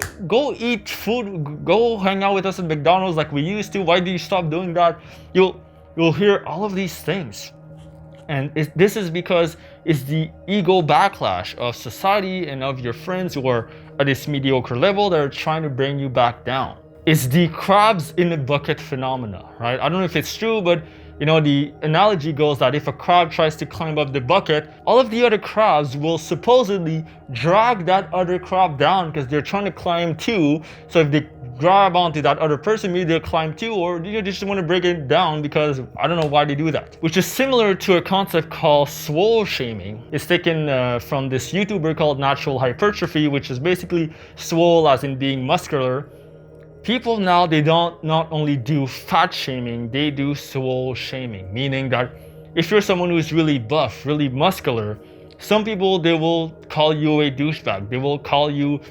eat food, go hang out with us at McDonald's like we used to. Why do you stop doing that? You'll hear all of these things. And this is because it's the ego backlash of society and of your friends who are at this mediocre level that are trying to bring you back down. It's the crabs in the bucket phenomena, right? I don't know if it's true, but the analogy goes that if a crab tries to climb up the bucket, all of the other crabs will supposedly drag that other crab down because they're trying to climb too. So if they grab onto that other person, maybe they'll climb too, or they just want to break it down because I don't know why they do that. Which is similar to a concept called swole shaming. It's taken from this YouTuber called Natural Hypertrophy, which is basically swole as in being muscular. People now, they don't not only do fat shaming, they do swole shaming, meaning that if you're someone who's really buff, really muscular, some people, they will call you a douchebag. They will call you,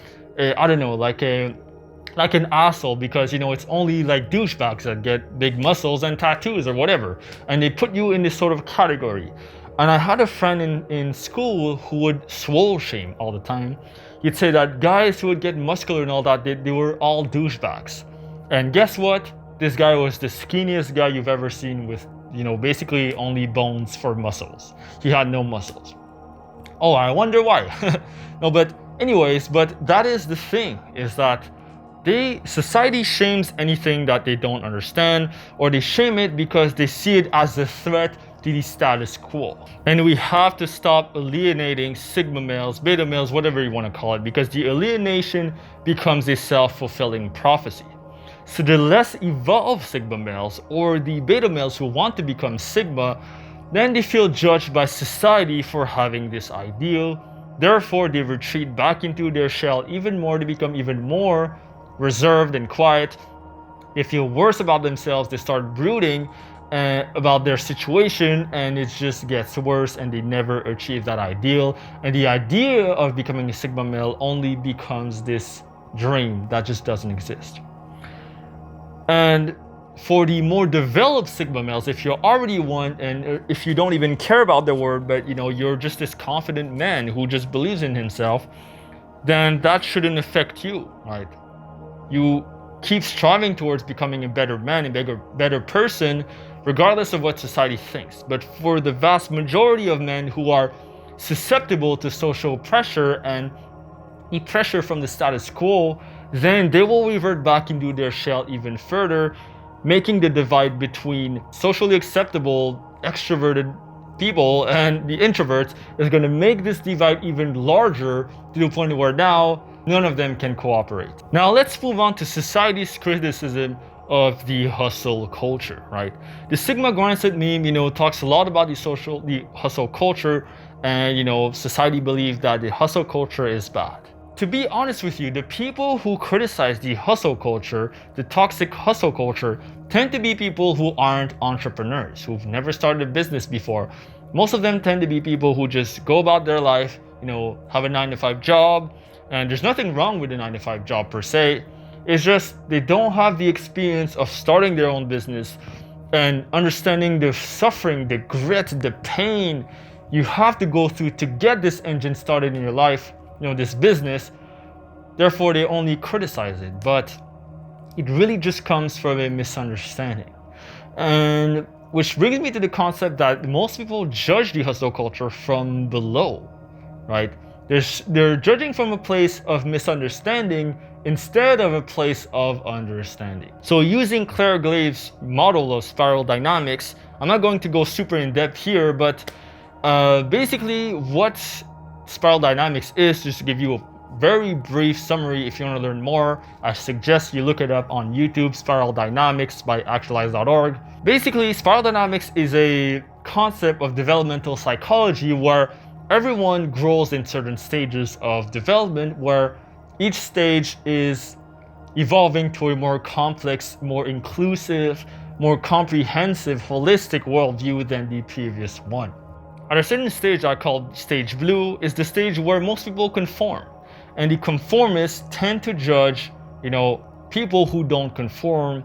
like an asshole because, it's only like douchebags that get big muscles and tattoos or whatever. And they put you in this sort of category. And I had a friend in school who would swole shame all the time. He'd say that guys who would get muscular and all that, they were all douchebags. And guess what? This guy was the skinniest guy you've ever seen with, basically only bones for muscles. He had no muscles. Oh, I wonder why. No, but anyways, but that is the thing, is that society shames anything that they don't understand, or they shame it because they see it as a threat to the status quo. And we have to stop alienating sigma males, beta males, whatever you want to call it, because the alienation becomes a self-fulfilling prophecy. So the less evolved sigma males, or the beta males who want to become sigma, then they feel judged by society for having this ideal. Therefore, they retreat back into their shell even more to become even more reserved and quiet. They feel worse about themselves. They start brooding about their situation, and it just gets worse, and they never achieve that ideal. And the idea of becoming a sigma male only becomes this dream that just doesn't exist. And for the more developed sigma males, if you're already one, and if you don't even care about the word, but you're just this confident man who just believes in himself, then that shouldn't affect you, right? You keep striving towards becoming a better man, a better person, regardless of what society thinks. But for the vast majority of men who are susceptible to social pressure and the pressure from the status quo, then they will revert back into their shell even further, making the divide between socially acceptable, extroverted people and the introverts is going to make this divide even larger, to the point where now none of them can cooperate. Now let's move on to society's criticism of the hustle culture, right? The Sigma GRINDSET meme, talks a lot about the hustle culture, and society believes that the hustle culture is bad. To be honest with you, the people who criticize the hustle culture, the toxic hustle culture, tend to be people who aren't entrepreneurs, who've never started a business before. Most of them tend to be people who just go about their life, have a 9-to-5 job, and there's nothing wrong with a 9-to-5 job per se. It's just they don't have the experience of starting their own business and understanding the suffering, the grit, the pain you have to go through to get this engine started in your life, this business. Therefore, they only criticize it. But it really just comes from a misunderstanding. And which brings me to the concept that most people judge the hustle culture from below, right? They're judging from a place of misunderstanding instead of a place of understanding. So using Claire Glave's model of spiral dynamics, I'm not going to go super in depth here, but basically what spiral dynamics is, just to give you a very brief summary. If you want to learn more, I suggest you look it up on YouTube, Spiral Dynamics by actualize.org. Basically, spiral dynamics is a concept of developmental psychology where everyone grows in certain stages of development, where each stage is evolving to a more complex, more inclusive, more comprehensive, holistic worldview than the previous one. At a certain stage I call stage blue is the stage where most people conform. And the conformists tend to judge, people who don't conform.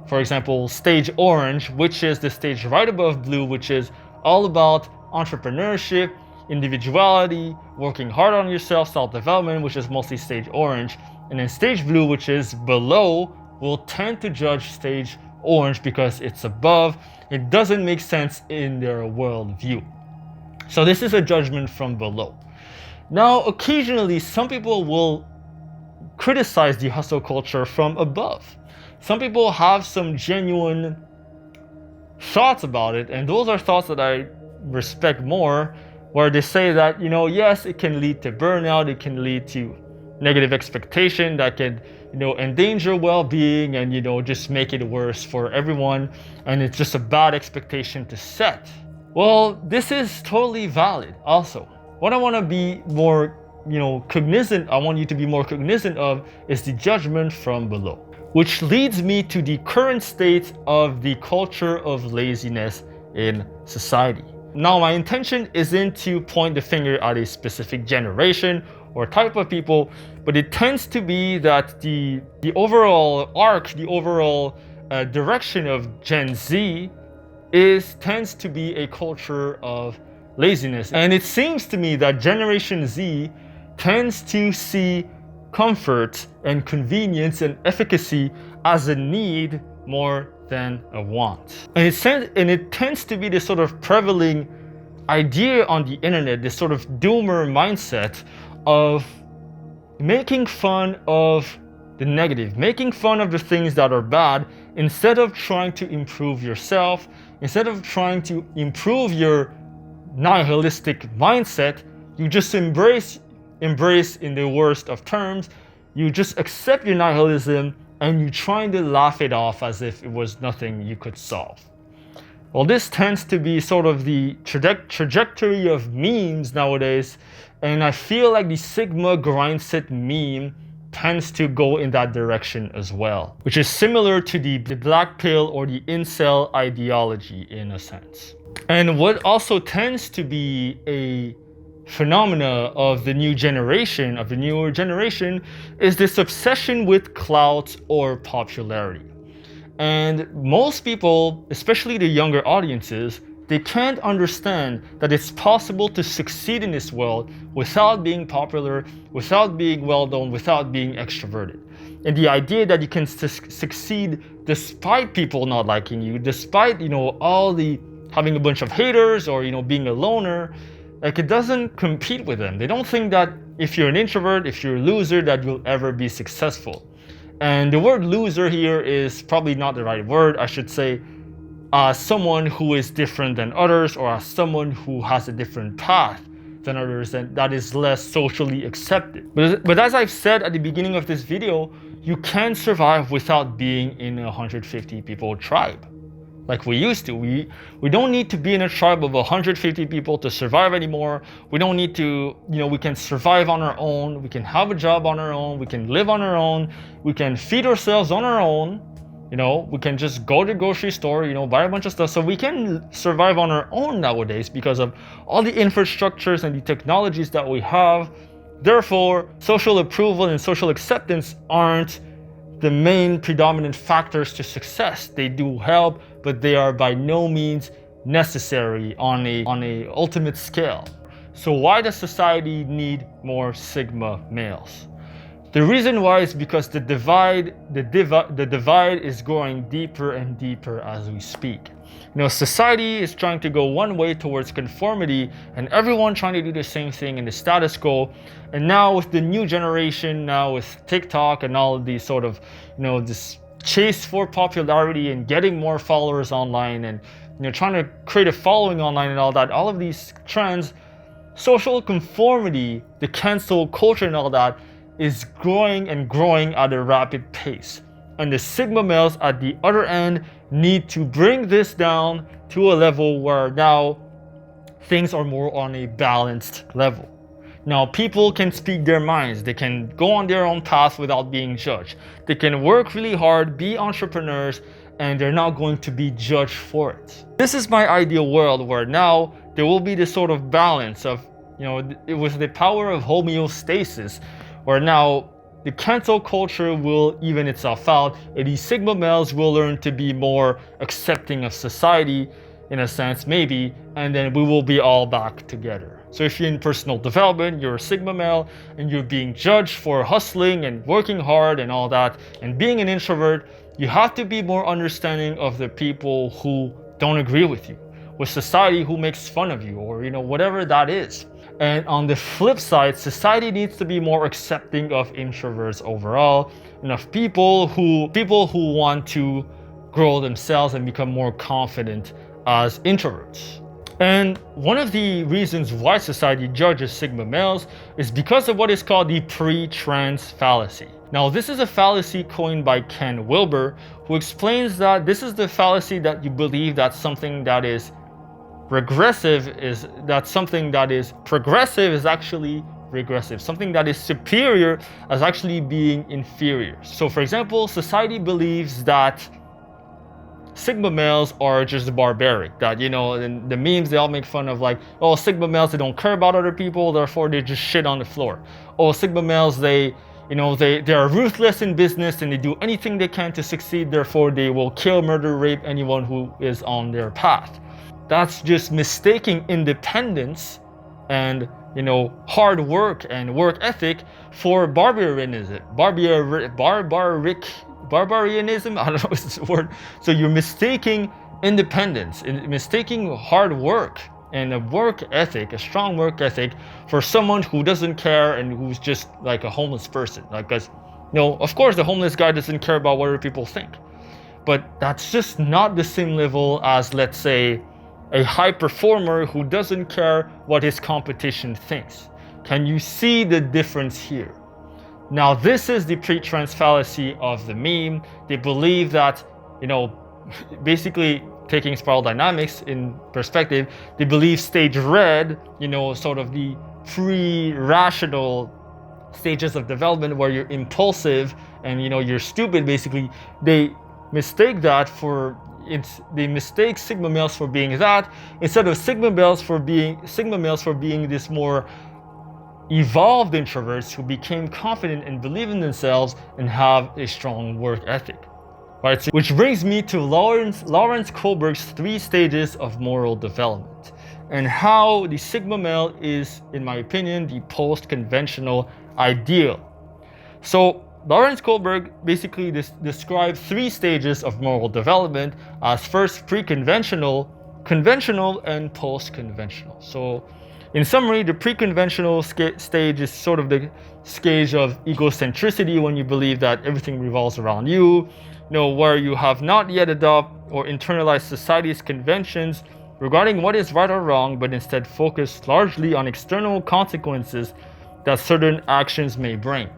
For example, stage orange, which is the stage right above blue, which is all about entrepreneurship, individuality, working hard on yourself, self-development, which is mostly stage orange. And then stage blue, which is below, will tend to judge stage orange because it's above. It doesn't make sense in their worldview. So this is a judgment from below. Now, occasionally, some people will criticize the hustle culture from above. Some people have some genuine thoughts about it, and those are thoughts that I respect more, where they say that, yes, it can lead to burnout, it can lead to negative expectation that can, endanger well-being and, just make it worse for everyone, and it's just a bad expectation to set. Well, this is totally valid also. What I want to be more, cognizant, I want you to be more cognizant of is the judgment from below, which leads me to the current state of the culture of laziness in society. Now, my intention isn't to point the finger at a specific generation or type of people, but it tends to be that the overall arc, the overall direction of Gen Z tends to be a culture of laziness. And it seems to me that Generation Z tends to see comfort and convenience and efficacy as a need more than a want. And it tends to be this sort of prevailing idea on the internet, this sort of doomer mindset of making fun of the negative, making fun of the things that are bad, instead of trying to improve yourself, instead of trying to improve your nihilistic mindset. You just embrace in the worst of terms, you just accept your nihilism and you're trying to laugh it off as if it was nothing you could solve. Well, this tends to be sort of the trajectory of memes nowadays, and I feel like the Sigma GRINDSET meme tends to go in that direction as well, which is similar to the black pill or the incel ideology in a sense. And what also tends to be a phenomena of the newer generation, is this obsession with clout or popularity. And most people, especially the younger audiences, they can't understand that it's possible to succeed in this world without being popular, without being well-known, without being extroverted. And the idea that you can succeed despite people not liking you, despite, all the having a bunch of haters or, being a loner, like it doesn't compete with them. They don't think that if you're an introvert, if you're a loser, that you'll ever be successful. And the word loser here is probably not the right word. I should say someone who is different than others, or as someone who has a different path than others, and that is less socially accepted. But as I've said at the beginning of this video, you can't survive without being in a 150 people tribe like we used to. We don't need to be in a tribe of 150 people to survive anymore. We don't need to, we can survive on our own. We can have a job on our own. We can live on our own. We can feed ourselves on our own. We can just go to the grocery store, buy a bunch of stuff. So we can survive on our own nowadays because of all the infrastructures and the technologies that we have. Therefore, social approval and social acceptance aren't the main predominant factors to success. They do help, but they are by no means necessary on a ultimate scale. So why does society need more Sigma males? The reason why is because the divide is growing deeper and deeper as we speak. Society is trying to go one way towards conformity, and everyone trying to do the same thing in the status quo. And now with the new generation, now with TikTok and all of these sort of, this chase for popularity and getting more followers online and, trying to create a following online and all that, all of these trends, social conformity, the cancel culture and all that is growing and growing at a rapid pace. And the Sigma males at the other end need to bring this down to a level where now things are more on a balanced level. Now people can speak their minds. They can go on their own path without being judged. They can work really hard, be entrepreneurs, and they're not going to be judged for it. This is my ideal world where now there will be this sort of balance of, it was the power of homeostasis, where now the cancel culture will even itself out, and these Sigma males will learn to be more accepting of society, in a sense, maybe, and then we will be all back together. So if you're in personal development, you're a Sigma male, and you're being judged for hustling and working hard and all that, and being an introvert, you have to be more understanding of the people who don't agree with you, with society who makes fun of you, or whatever that is. And on the flip side, society needs to be more accepting of introverts overall, and of people who want to grow themselves and become more confident as introverts. And one of the reasons why society judges Sigma males is because of what is called the pre-trans fallacy. Now, this is a fallacy coined by Ken Wilber, who explains that this is the fallacy that you believe that something that is progressive is actually regressive. Something that is superior as actually being inferior. So for example, society believes that Sigma males are just barbaric. That, in the memes, they all make fun of like, oh, Sigma males, they don't care about other people, therefore they just shit on the floor. Oh, Sigma males, they are ruthless in business and they do anything they can to succeed, therefore they will kill, murder, rape anyone who is on their path. That's just mistaking independence and hard work and work ethic for barbarianism. Barbarianism? I don't know if it's a word. So you're mistaking independence, mistaking hard work and a strong work ethic for someone who doesn't care and who's just like a homeless person. Like, because of course the homeless guy doesn't care about what other people think, but that's just not the same level as, let's say, a high performer who doesn't care what his competition thinks. Can you see the difference here? Now, this is the pre-trans fallacy of the meme. They believe that, basically taking spiral dynamics in perspective, they believe stage red, sort of the pre-rational stages of development where you're impulsive and, you're stupid, basically. They mistake Sigma males for being that, instead of Sigma males for being this more evolved introverts who became confident and believe in themselves and have a strong work ethic. Right, so, which brings me to Lawrence Kohlberg's 3 stages of moral development, and how the Sigma male is, in my opinion, the post-conventional ideal. So Lawrence Kohlberg basically described 3 stages of moral development as first pre-conventional, conventional, and post-conventional. So in summary, the pre-conventional stage is sort of the stage of egocentricity, when you believe that everything revolves around you, where you have not yet adopted or internalized society's conventions regarding what is right or wrong, but instead focus largely on external consequences that certain actions may bring.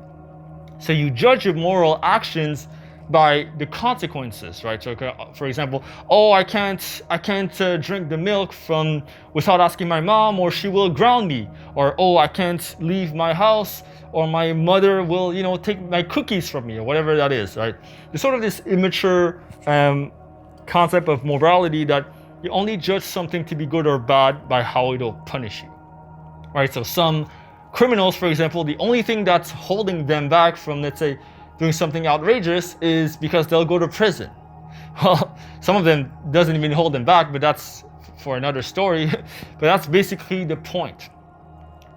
So you judge your moral actions by the consequences, right? So, for example, oh, I can't drink the milk without asking my mom, or she will ground me. Or, oh, I can't leave my house, or my mother will, take my cookies from me, or whatever that is, right? There's sort of this immature concept of morality that you only judge something to be good or bad by how it'll punish you, right? So some criminals, for example, the only thing that's holding them back from, let's say, doing something outrageous is because they'll go to prison. Well, some of them doesn't even hold them back, but that's for another story. But that's basically the point.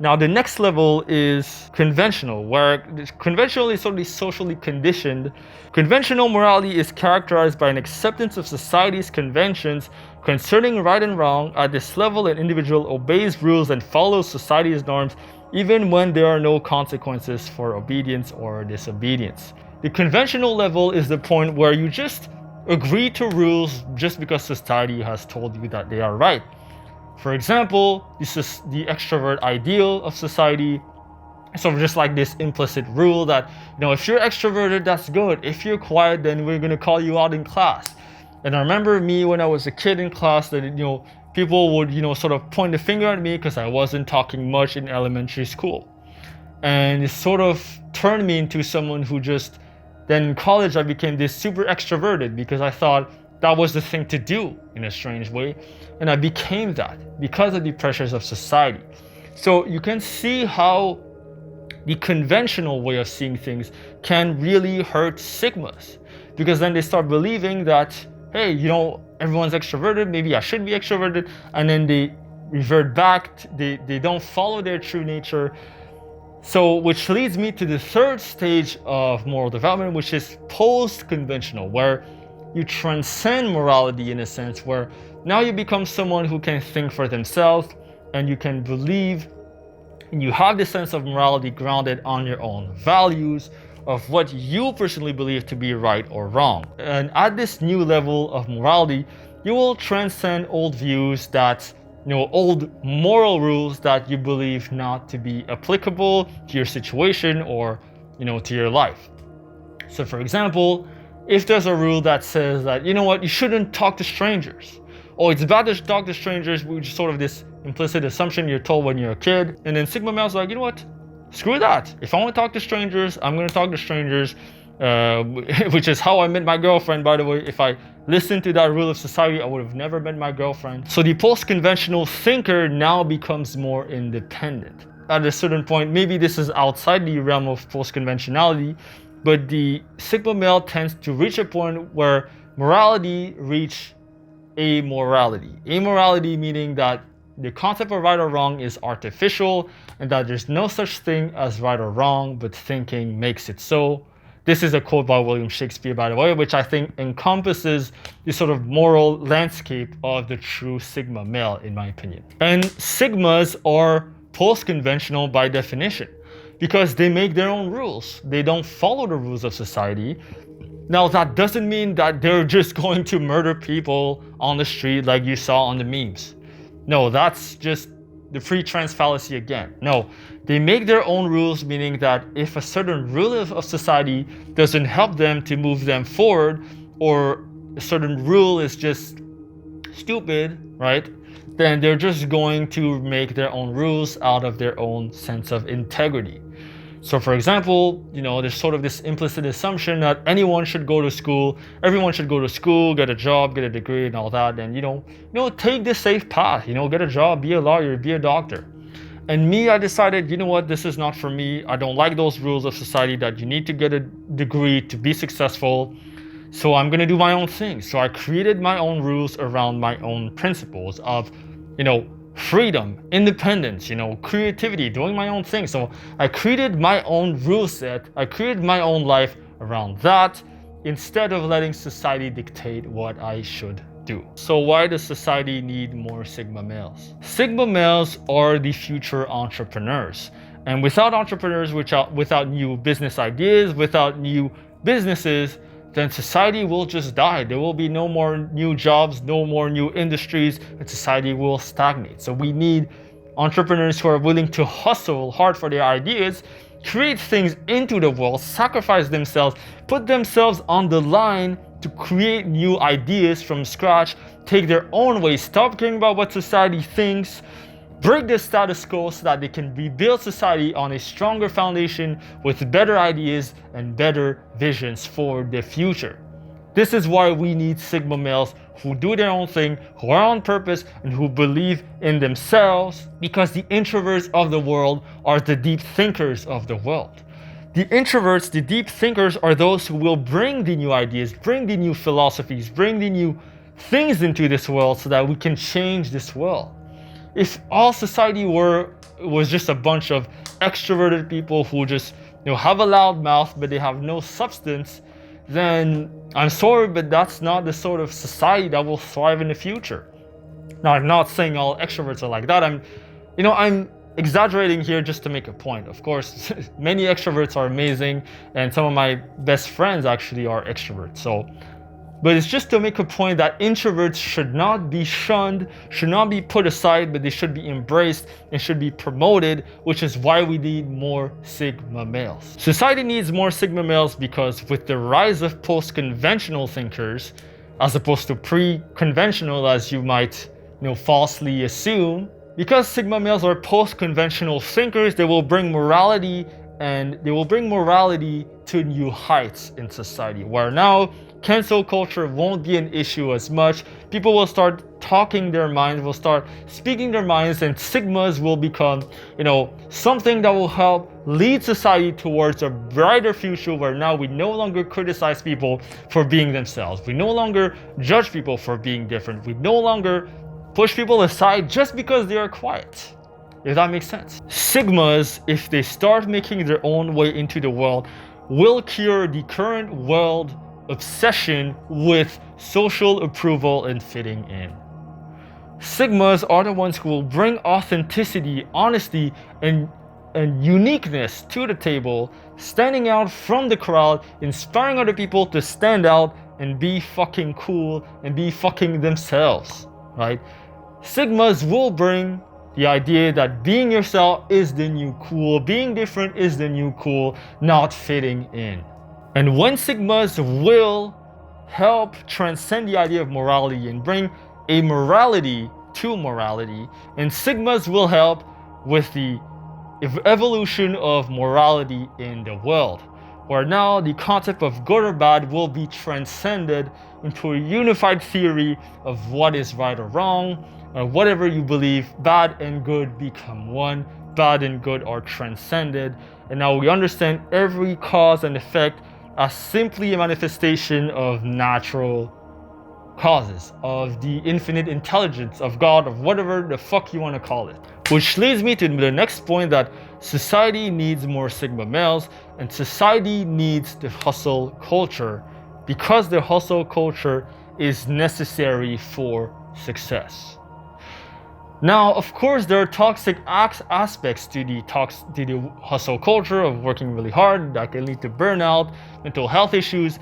Now, the next level is conventional, where conventional is sort of socially conditioned. Conventional morality is characterized by an acceptance of society's conventions concerning right and wrong. At this level, an individual obeys rules and follows society's norms, even when there are no consequences for obedience or disobedience. The conventional level is the point where you just agree to rules just because society has told you that they are right. For example, this is the extrovert ideal of society. So just like this implicit rule that, if you're extroverted, that's good. If you're quiet, then we're gonna call you out in class. And I remember me when I was a kid in class that, people would, sort of point the finger at me because I wasn't talking much in elementary school. And it sort of turned me into someone who then in college I became this super extroverted because I thought that was the thing to do in a strange way. And I became that because of the pressures of society. So you can see how the conventional way of seeing things can really hurt Sigmas, because then they start believing that, hey, everyone's extroverted, maybe I should be extroverted, and then they revert back, they don't follow their true nature. So, which leads me to the third stage of moral development, which is post-conventional, where you transcend morality in a sense, where now you become someone who can think for themselves and you can believe, and you have this sense of morality grounded on your own values of what you personally believe to be right or wrong. And at this new level of morality, you will transcend old views that, old moral rules that you believe not to be applicable to your situation or, to your life. So for example, if there's a rule that says that, you shouldn't talk to strangers, or it's bad to talk to strangers, which is sort of this implicit assumption you're told when you're a kid. And then Sigma males are like, screw that. If I want to talk to strangers, I'm going to talk to strangers, which is how I met my girlfriend, by the way. If I listened to that rule of society, I would have never met my girlfriend. So the post-conventional thinker now becomes more independent. At a certain point, maybe this is outside the realm of post-conventionality, but the Sigma male tends to reach a point where morality reach amorality. Amorality meaning that the concept of right or wrong is artificial and that there's no such thing as right or wrong, but thinking makes it so. This is a quote by William Shakespeare, by the way, which I think encompasses the sort of moral landscape of the true Sigma male, in my opinion. And Sigmas are post-conventional by definition because they make their own rules. They don't follow the rules of society. Now, that doesn't mean that they're just going to murder people on the street like you saw on the memes. No, that's just the free trans fallacy again. No, they make their own rules, meaning that if a certain rule of society doesn't help them to move them forward, or a certain rule is just stupid, right? Then they're just going to make their own rules out of their own sense of integrity. So for example, there's sort of this implicit assumption that anyone should go to school, everyone should go to school, get a job, get a degree and all that, and take the safe path, get a job, be a lawyer, be a doctor. And me, I decided, this is not for me. I don't like those rules of society that you need to get a degree to be successful. So I'm gonna do my own thing. So I created my own rules around my own principles of, freedom, independence, creativity, doing my own thing. So I created my own rule set. I created my own life around that instead of letting society dictate what I should do. So why does society need more Sigma males? Sigma males are the future entrepreneurs. And without entrepreneurs, without new business ideas, without new businesses, then society will just die. There will be no more new jobs, no more new industries, and society will stagnate. So we need entrepreneurs who are willing to hustle hard for their ideas, create things into the world, sacrifice themselves, put themselves on the line to create new ideas from scratch, take their own way, stop caring about what society thinks, break the status quo so that they can rebuild society on a stronger foundation with better ideas and better visions for the future. This is why we need Sigma males who do their own thing, who are on purpose, and who believe in themselves, because the introverts of the world are the deep thinkers of the world. The introverts, the deep thinkers, are those who will bring the new ideas, bring the new philosophies, bring the new things into this world so that we can change this world. If all society was just a bunch of extroverted people who just have a loud mouth but they have no substance, then I'm sorry, but that's not the sort of society that will thrive in the future. Now, I'm not saying all extroverts are like that. I'm exaggerating here just to make a point. Of course, many extroverts are amazing, and some of my best friends actually are extroverts. But it's just to make a point that introverts should not be shunned, should not be put aside, but they should be embraced and should be promoted, which is why we need more Sigma males. Society needs more Sigma males because with the rise of post-conventional thinkers, as opposed to pre-conventional as you might falsely assume, because Sigma males are post-conventional thinkers, they will bring morality to new heights in society, where now cancel culture won't be an issue as much. People will start talking their minds, will start speaking their minds, and Sigmas will become, something that will help lead society towards a brighter future where now we no longer criticize people for being themselves. We no longer judge people for being different. We no longer push people aside just because they are quiet. If that makes sense. Sigmas, if they start making their own way into the world, will cure the current world obsession with social approval and fitting in. Sigmas are the ones who will bring authenticity, honesty, and uniqueness to the table, standing out from the crowd, inspiring other people to stand out and be fucking cool and be fucking themselves, right? Sigmas will bring the idea that being yourself is the new cool, being different is the new cool, not fitting in. And when Sigmas will help transcend the idea of morality and bring a morality to morality, and Sigmas will help with the evolution of morality in the world, where now the concept of good or bad will be transcended into a unified theory of what is right or wrong, and whatever you believe, bad and good become one, bad and good are transcended, and now we understand every cause and effect as simply a manifestation of natural causes, of the infinite intelligence of God, of whatever the fuck you want to call it. Which leads me to the next point, that society needs more Sigma males, and society needs the hustle culture, because the hustle culture is necessary for success. Now, of course, there are toxic aspects to the hustle culture of working really hard that can lead to burnout, mental health issues,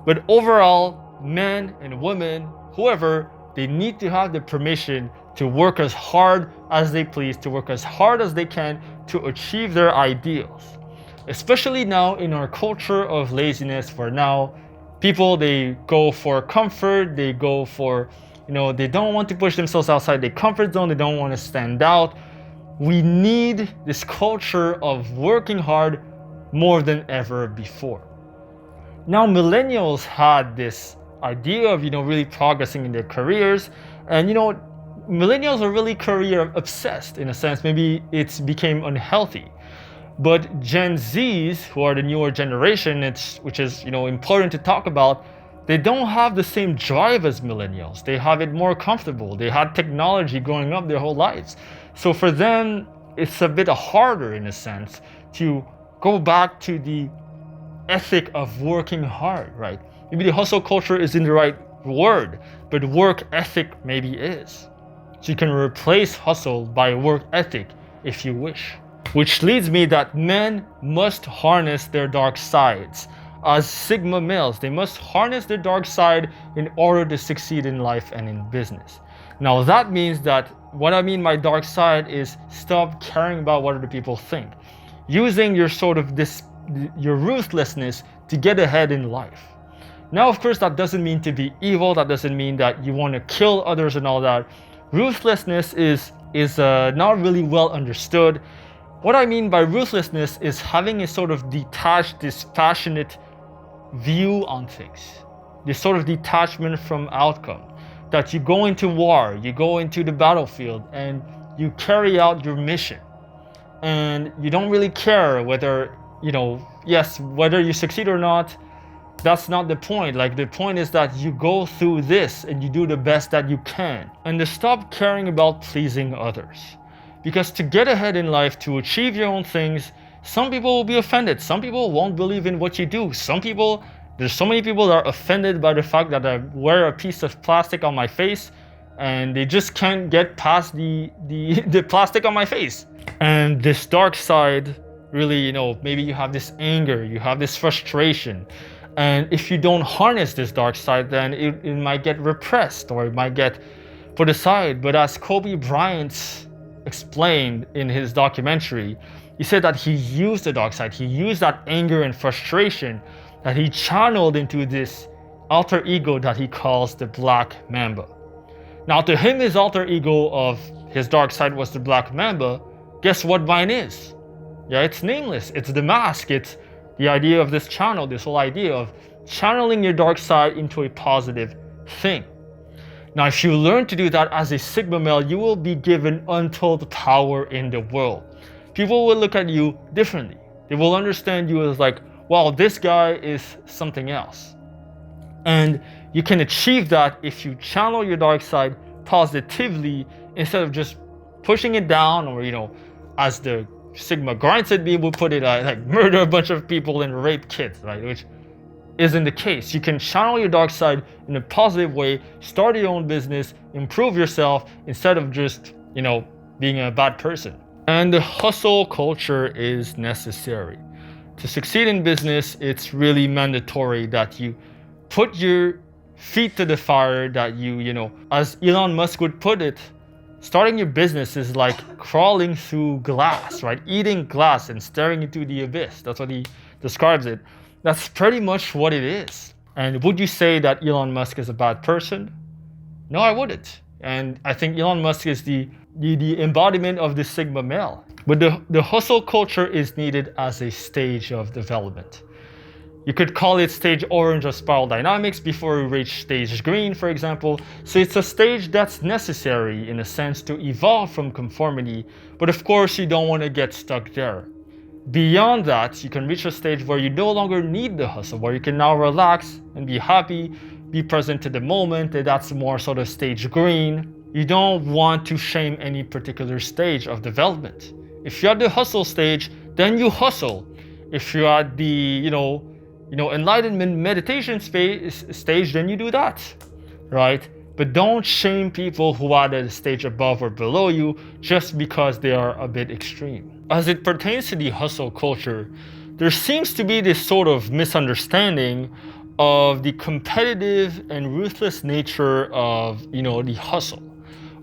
but overall, men and women, whoever, they need to have the permission to work as hard as they please, to work as hard as they can to achieve their ideals. Especially now in our culture of laziness, where now people, they go for comfort, they go for, they don't want to push themselves outside their comfort zone, they don't want to stand out. We need this culture of working hard more than ever before. Now, millennials had this idea of, really progressing in their careers, and, millennials are really career obsessed in a sense. Maybe it's became unhealthy. But Gen Zs, who are the newer generation, which is, important to talk about, they don't have the same drive as millennials. They have it more comfortable. They had technology growing up their whole lives. So for them, it's a bit harder in a sense to go back to the ethic of working hard, right? Maybe the hustle culture isn't the right word, but work ethic maybe is. So you can replace hustle by work ethic if you wish. Which leads me that men must harness their dark sides. As Sigma males, they must harness their dark side in order to succeed in life and in business. Now that means that, what I mean by dark side is stop caring about what other people think. Using your your ruthlessness to get ahead in life. Now, of course, that doesn't mean to be evil. That doesn't mean that you want to kill others and all that. Ruthlessness is not really well understood. What I mean by ruthlessness is having a sort of detached, dispassionate view on things. This sort of detachment from outcome. That you go into war, you go into the battlefield, and you carry out your mission. And you don't really care whether, whether you succeed or not. That's not the point. Like, the point is that you go through this and you do the best that you can. And to stop caring about pleasing others. Because to get ahead in life, to achieve your own things, some people will be offended. Some people won't believe in what you do. There's so many people that are offended by the fact that I wear a piece of plastic on my face, and they just can't get past the plastic on my face. And this dark side, really, maybe you have this anger, you have this frustration. And if you don't harness this dark side, then it might get repressed, or it might get put aside. But as Kobe Bryant explained in his documentary, he said that he used the dark side. He used that anger and frustration that he channeled into this alter ego that he calls the Black Mamba. Now, to him, his alter ego of his dark side was the Black Mamba. Guess what mine is? Yeah, it's Nameless. It's the mask. It's the idea of this channel, this whole idea of channeling your dark side into a positive thing. Now, if you learn to do that as a Sigma male, you will be given untold power in the world. People will look at you differently. They will understand you as like, wow, this guy is something else. And you can achieve that if you channel your dark side positively instead of just pushing it down, or as the Sigma GRINDSET people put it, like murder a bunch of people and rape kids, right? Which isn't the case. You can channel your dark side in a positive way, start your own business, improve yourself instead of just, being a bad person. And the hustle culture is necessary. To succeed in business, it's really mandatory that you put your feet to the fire, that you as Elon Musk would put it, starting your business is like crawling through glass, right? Eating glass and staring into the abyss. That's what he describes it. That's pretty much what it is. And would you say that Elon Musk is a bad person? No, I wouldn't. And I think Elon Musk is the embodiment of the Sigma male. But the hustle culture is needed as a stage of development. You could call it stage orange or spiral dynamics before we reach stage green, for example. So it's a stage that's necessary in a sense to evolve from conformity. But of course, you don't want to get stuck there. Beyond that, you can reach a stage where you no longer need the hustle, where you can now relax and be happy, be present to the moment, and that's more sort of stage green. You don't want to shame any particular stage of development. If you're at the hustle stage, then you hustle. If you're at the, enlightenment meditation stage, then you do that, right? But don't shame people who are at a stage above or below you just because they are a bit extreme. As it pertains to the hustle culture, there seems to be this sort of misunderstanding of the competitive and ruthless nature of, the hustle,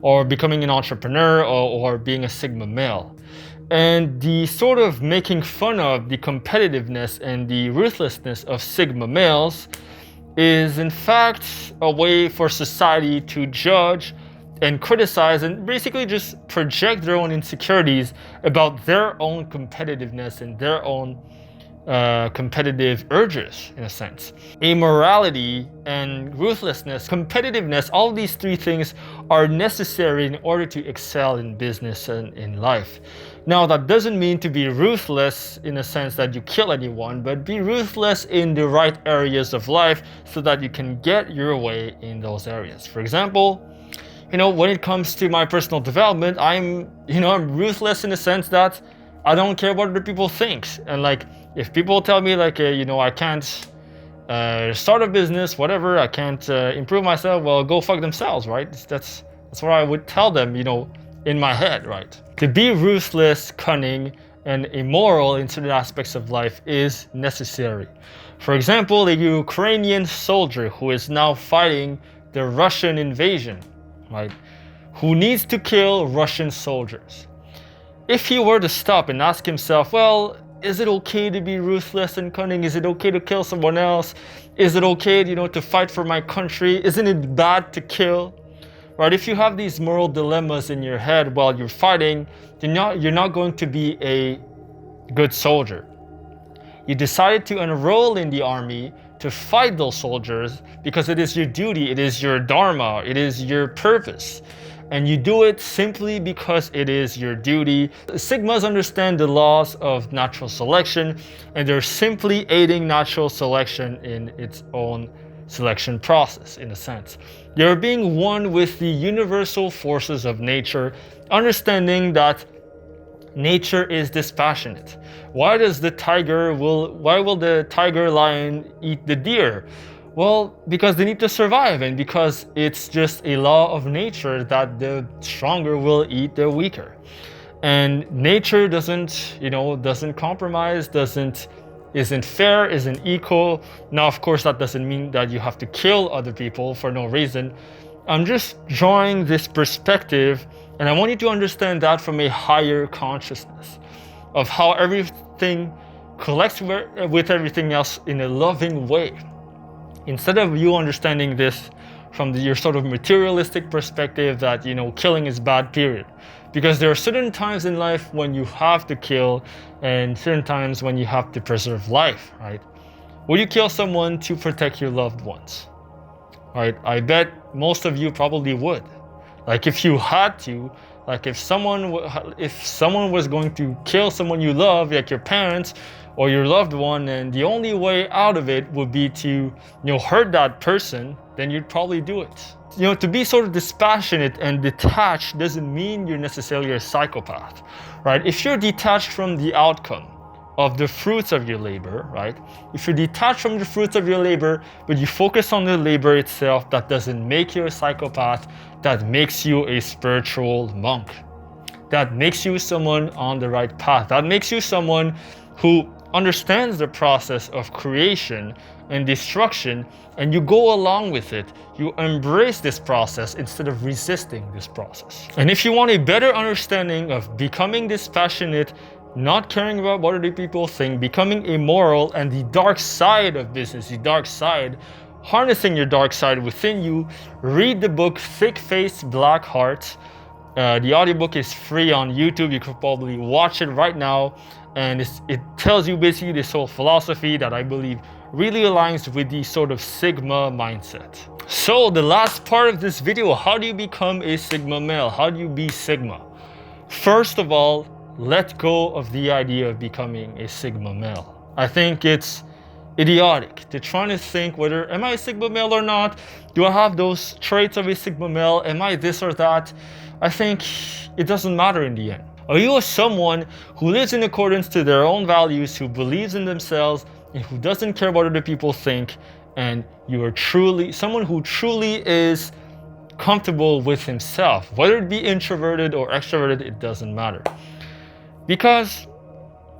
or becoming an entrepreneur, or being a Sigma male. And the sort of making fun of the competitiveness and the ruthlessness of Sigma males is in fact a way for society to judge and criticize and basically just project their own insecurities about their own competitiveness and their own competitive urges, in a sense. Amorality and ruthlessness, competitiveness, all of these three things are necessary in order to excel in business and in life. Now, that doesn't mean to be ruthless in a sense that you kill anyone, but be ruthless in the right areas of life so that you can get your way in those areas. For example, when it comes to my personal development, I'm ruthless in the sense that I don't care what other people think. And if people tell me I can't start a business, whatever, I can't improve myself, well, go fuck themselves, right? That's what I would tell them, in my head, right? To be ruthless, cunning, and immoral in certain aspects of life is necessary. For example, a Ukrainian soldier who is now fighting the Russian invasion, right? Who needs to kill Russian soldiers. If he were to stop and ask himself, well, is it okay to be ruthless and cunning? Is it okay to kill someone else? Is it okay, to fight for my country? Isn't it bad to kill? Right? If you have these moral dilemmas in your head while you're fighting, you're not going to be a good soldier. You decided to enroll in the army to fight those soldiers because it is your duty, it is your dharma, it is your purpose. And you do it simply because it is your duty. Sigmas understand the laws of natural selection, and they're simply aiding natural selection in its own selection process, in a sense. They're being one with the universal forces of nature, understanding that nature is dispassionate. Why will the tiger lion eat the deer? Well, because they need to survive, and because it's just a law of nature that the stronger will eat the weaker. And nature doesn't compromise, isn't fair, isn't equal. Now, of course, that doesn't mean that you have to kill other people for no reason. I'm just drawing this perspective, and I want you to understand that from a higher consciousness of how everything collects with everything else in a loving way. Instead of you understanding this from your sort of materialistic perspective that, killing is bad, period. Because there are certain times in life when you have to kill and certain times when you have to preserve life, right? Would you kill someone to protect your loved ones? Right? I bet most of you probably would. If you had to, if someone was going to kill someone you love, like your parents, or your loved one, and the only way out of it would be to, hurt that person, then you'd probably do it. To be sort of dispassionate and detached doesn't mean you're necessarily a psychopath, right? If you're detached from the outcome of the fruits of your labor, right? If you're detached from the fruits of your labor, but you focus on the labor itself, that doesn't make you a psychopath, that makes you a spiritual monk. That makes you someone on the right path. That makes you someone who understands the process of creation and destruction, and you go along with it. You embrace this process instead of resisting this process. And if you want a better understanding of becoming dispassionate, not caring about what other people think, becoming immoral, and the dark side of business, the dark side, harnessing your dark side within you, read the book Thick Face, Black Heart. The audiobook is free on YouTube. You could probably watch it right now. And it tells you basically this whole philosophy that I believe really aligns with the sort of Sigma mindset. So the last part of this video, how do you become a Sigma male? How do you be Sigma? First of all, let go of the idea of becoming a Sigma male. I think it's idiotic to try to think whether, am I a Sigma male or not? Do I have those traits of a Sigma male? Am I this or that? I think it doesn't matter in the end. Are you someone who lives in accordance to their own values, who believes in themselves, and who doesn't care what other people think, and you are truly someone who truly is comfortable with himself? Whether it be introverted or extroverted, it doesn't matter. Because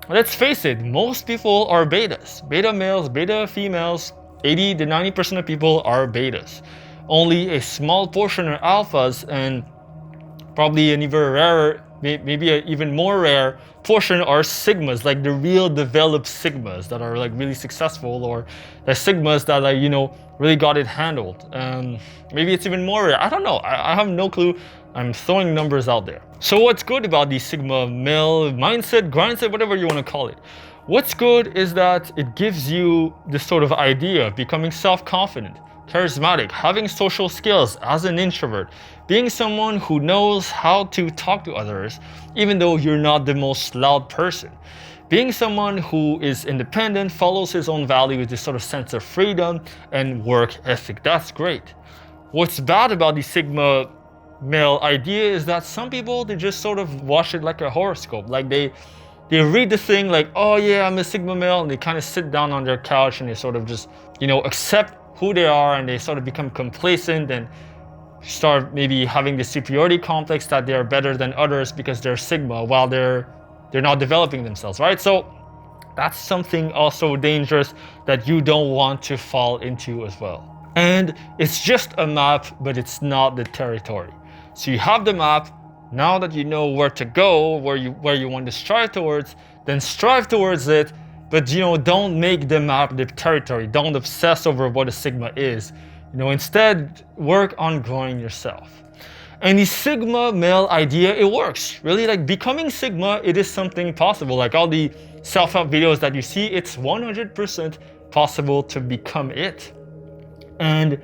let's face it, most people are betas. Beta males, beta females, 80 to 90% of people are betas. Only a small portion are alphas, and probably an even rarer, maybe an even more rare portion are sigmas, like the real developed sigmas that are like really successful, or the sigmas that really got it handled. Maybe it's even more rare. I don't know. I have no clue. I'm throwing numbers out there. So what's good about the Sigma male mindset, grindset, whatever you want to call it? What's good is that it gives you this sort of idea of becoming self-confident, charismatic, having social skills as an introvert, being someone who knows how to talk to others, even though you're not the most loud person. Being someone who is independent, follows his own values, this sort of sense of freedom and work ethic. That's great. What's bad about the Sigma male idea is that some people, they just sort of watch it like a horoscope. Like they read the thing like, oh yeah, I'm a Sigma male, and they kind of sit down on their couch and they sort of just, accept who they are, and they sort of become complacent and start maybe having the superiority complex that they're better than others because they're Sigma while they're not developing themselves, right? So that's something also dangerous that you don't want to fall into as well. And it's just a map, but it's not the territory. So you have the map. Now that you know where to go, where you want to strive towards, then strive towards it. But don't make the map the territory. Don't obsess over what a Sigma is. Instead, work on growing yourself. And the Sigma male idea, it works. Really, like becoming Sigma, it is something possible. Like all the self-help videos that you see, it's 100% possible to become it. And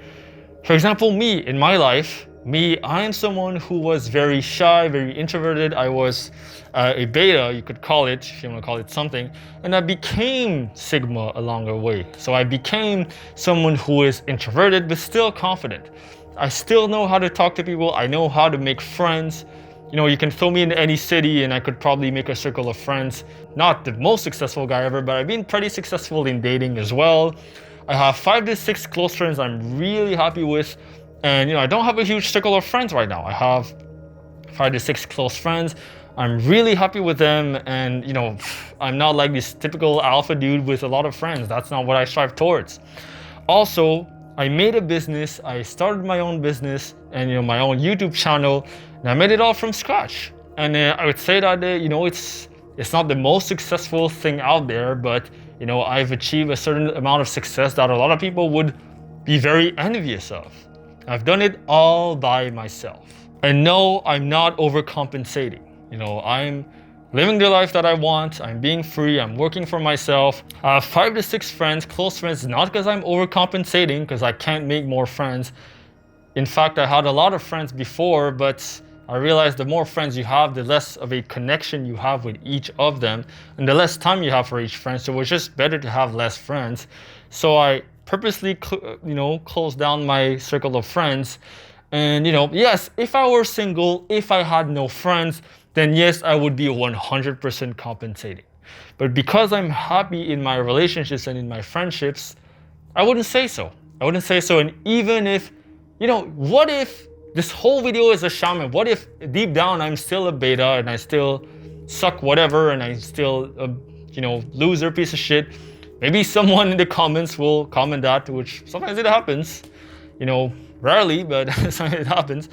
for example, me, in my life, I am someone who was very shy, very introverted. I was a beta, you could call it, if you want to call it something. And I became Sigma along the way. So I became someone who is introverted, but still confident. I still know how to talk to people. I know how to make friends. You can throw me in any city and I could probably make a circle of friends. Not the most successful guy ever, but I've been pretty successful in dating as well. I have 5 to 6 close friends I'm really happy with. And I don't have a huge circle of friends right now. I have 5 to 6 close friends. I'm really happy with them. And I'm not like this typical alpha dude with a lot of friends. That's not what I strive towards. Also, I made a business. I started my own business and my own YouTube channel. And I made it all from scratch. And I would say that it's not the most successful thing out there, but I've achieved a certain amount of success that a lot of people would be very envious of. I've done it all by myself. And no, I'm not overcompensating. I'm living the life that I want. I'm being free. I'm working for myself. I have 5 to 6 friends, close friends, not because I'm overcompensating, because I can't make more friends. In fact, I had a lot of friends before, but I realized the more friends you have, the less of a connection you have with each of them, and the less time you have for each friend. So it's just better to have less friends. So I purposely, closed down my circle of friends. And yes, if I were single, if I had no friends, then yes, I would be 100% compensating. But because I'm happy in my relationships and in my friendships, I wouldn't say so. I wouldn't say so. And even if, what if this whole video is a shaman? What if deep down I'm still a beta and I still suck whatever and I'm still a, loser piece of shit? Maybe someone in the comments will comment that, which sometimes it happens. Rarely, but sometimes it happens.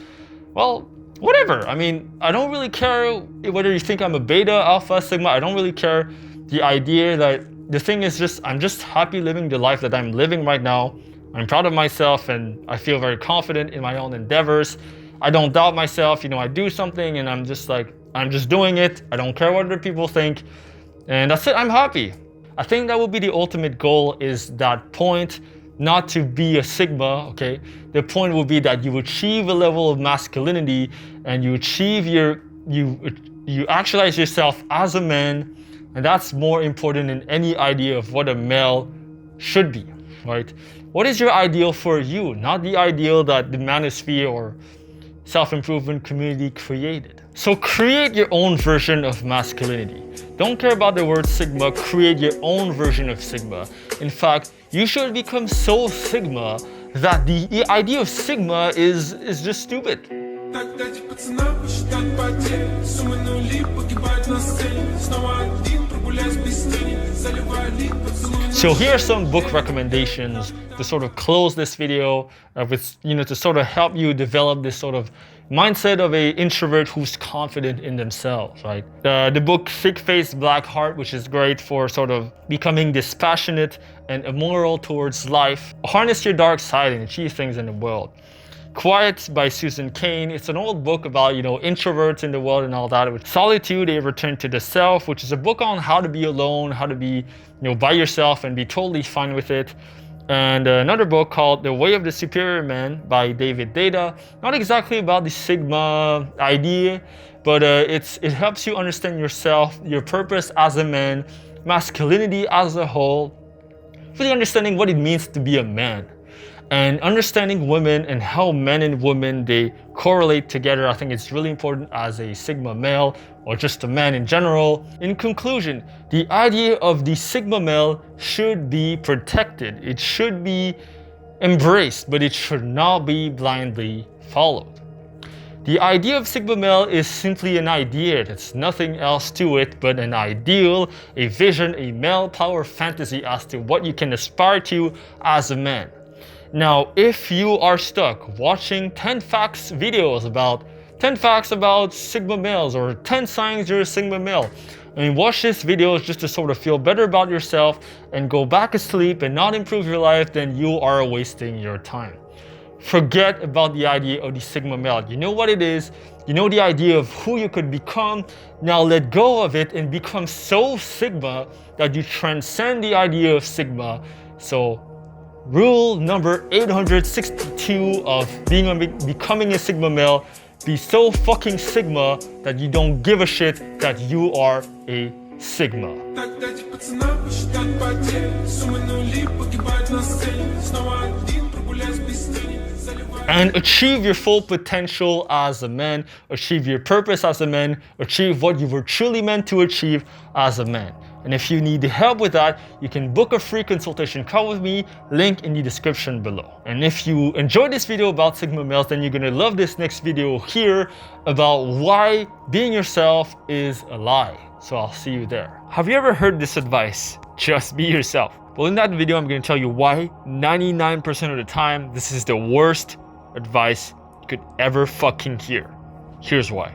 Well, whatever. I mean, I don't really care whether you think I'm a beta, alpha, sigma. I don't really care. The idea that the thing is just, I'm just happy living the life that I'm living right now. I'm proud of myself and I feel very confident in my own endeavors. I don't doubt myself. I do something and I'm just doing it. I don't care what other people think. And that's it. I'm happy. I think that would be the ultimate goal, is that point, not to be a sigma, okay? The point will be that you achieve a level of masculinity and you achieve you actualize yourself as a man, and that's more important than any idea of what a male should be, right? What is your ideal for you? Not the ideal that the manosphere or self-improvement community created. So create your own version of masculinity. Don't care about the word sigma, create your own version of sigma. In fact, you should become so sigma that the idea of sigma is just stupid. So here are some book recommendations to sort of close this video with, to sort of help you develop this sort of mindset of an introvert who's confident in themselves, right? The book Thick Face, Black Heart, which is great for sort of becoming dispassionate and immoral towards life. Harness your dark side and achieve things in the world. Quiet by Susan Cain. It's an old book about, introverts in the world and all that. With Solitude, A Return to the Self, which is a book on how to be alone, how to be, by yourself and be totally fine with it. And another book called The Way of the Superior Man by David Deida. Not exactly about the Sigma idea, but it helps you understand yourself, your purpose as a man, masculinity as a whole, really understanding what it means to be a man. And understanding women and how men and women, they correlate together. I think it's really important as a Sigma male or just a man in general. In conclusion, the idea of the Sigma male should be protected. It should be embraced, but it should not be blindly followed. The idea of Sigma male is simply an idea. There's nothing else to it but an ideal, a vision, a male power fantasy as to what you can aspire to as a man. Now, if you are stuck watching 10 facts videos about 10 facts about Sigma males or 10 signs you're a Sigma male, watch this video just to sort of feel better about yourself and go back to sleep and not improve your life, then you are wasting your time. Forget about the idea of the Sigma male. You know what it is. You know the idea of who you could become. Now let go of it and become so Sigma that you transcend the idea of Sigma. So rule number 862 of becoming a Sigma male: be so fucking Sigma that you don't give a shit that you are a Sigma. And achieve your full potential as a man, achieve your purpose as a man, achieve what you were truly meant to achieve as a man. And if you need help with that, you can book a free consultation call with me, link in the description below. And if you enjoyed this video about Sigma males, then you're gonna love this next video here about why being yourself is a lie. So I'll see you there. Have you ever heard this advice? Just be yourself. Well, in that video, I'm gonna tell you why 99% of the time, this is the worst advice you could ever fucking hear. Here's why.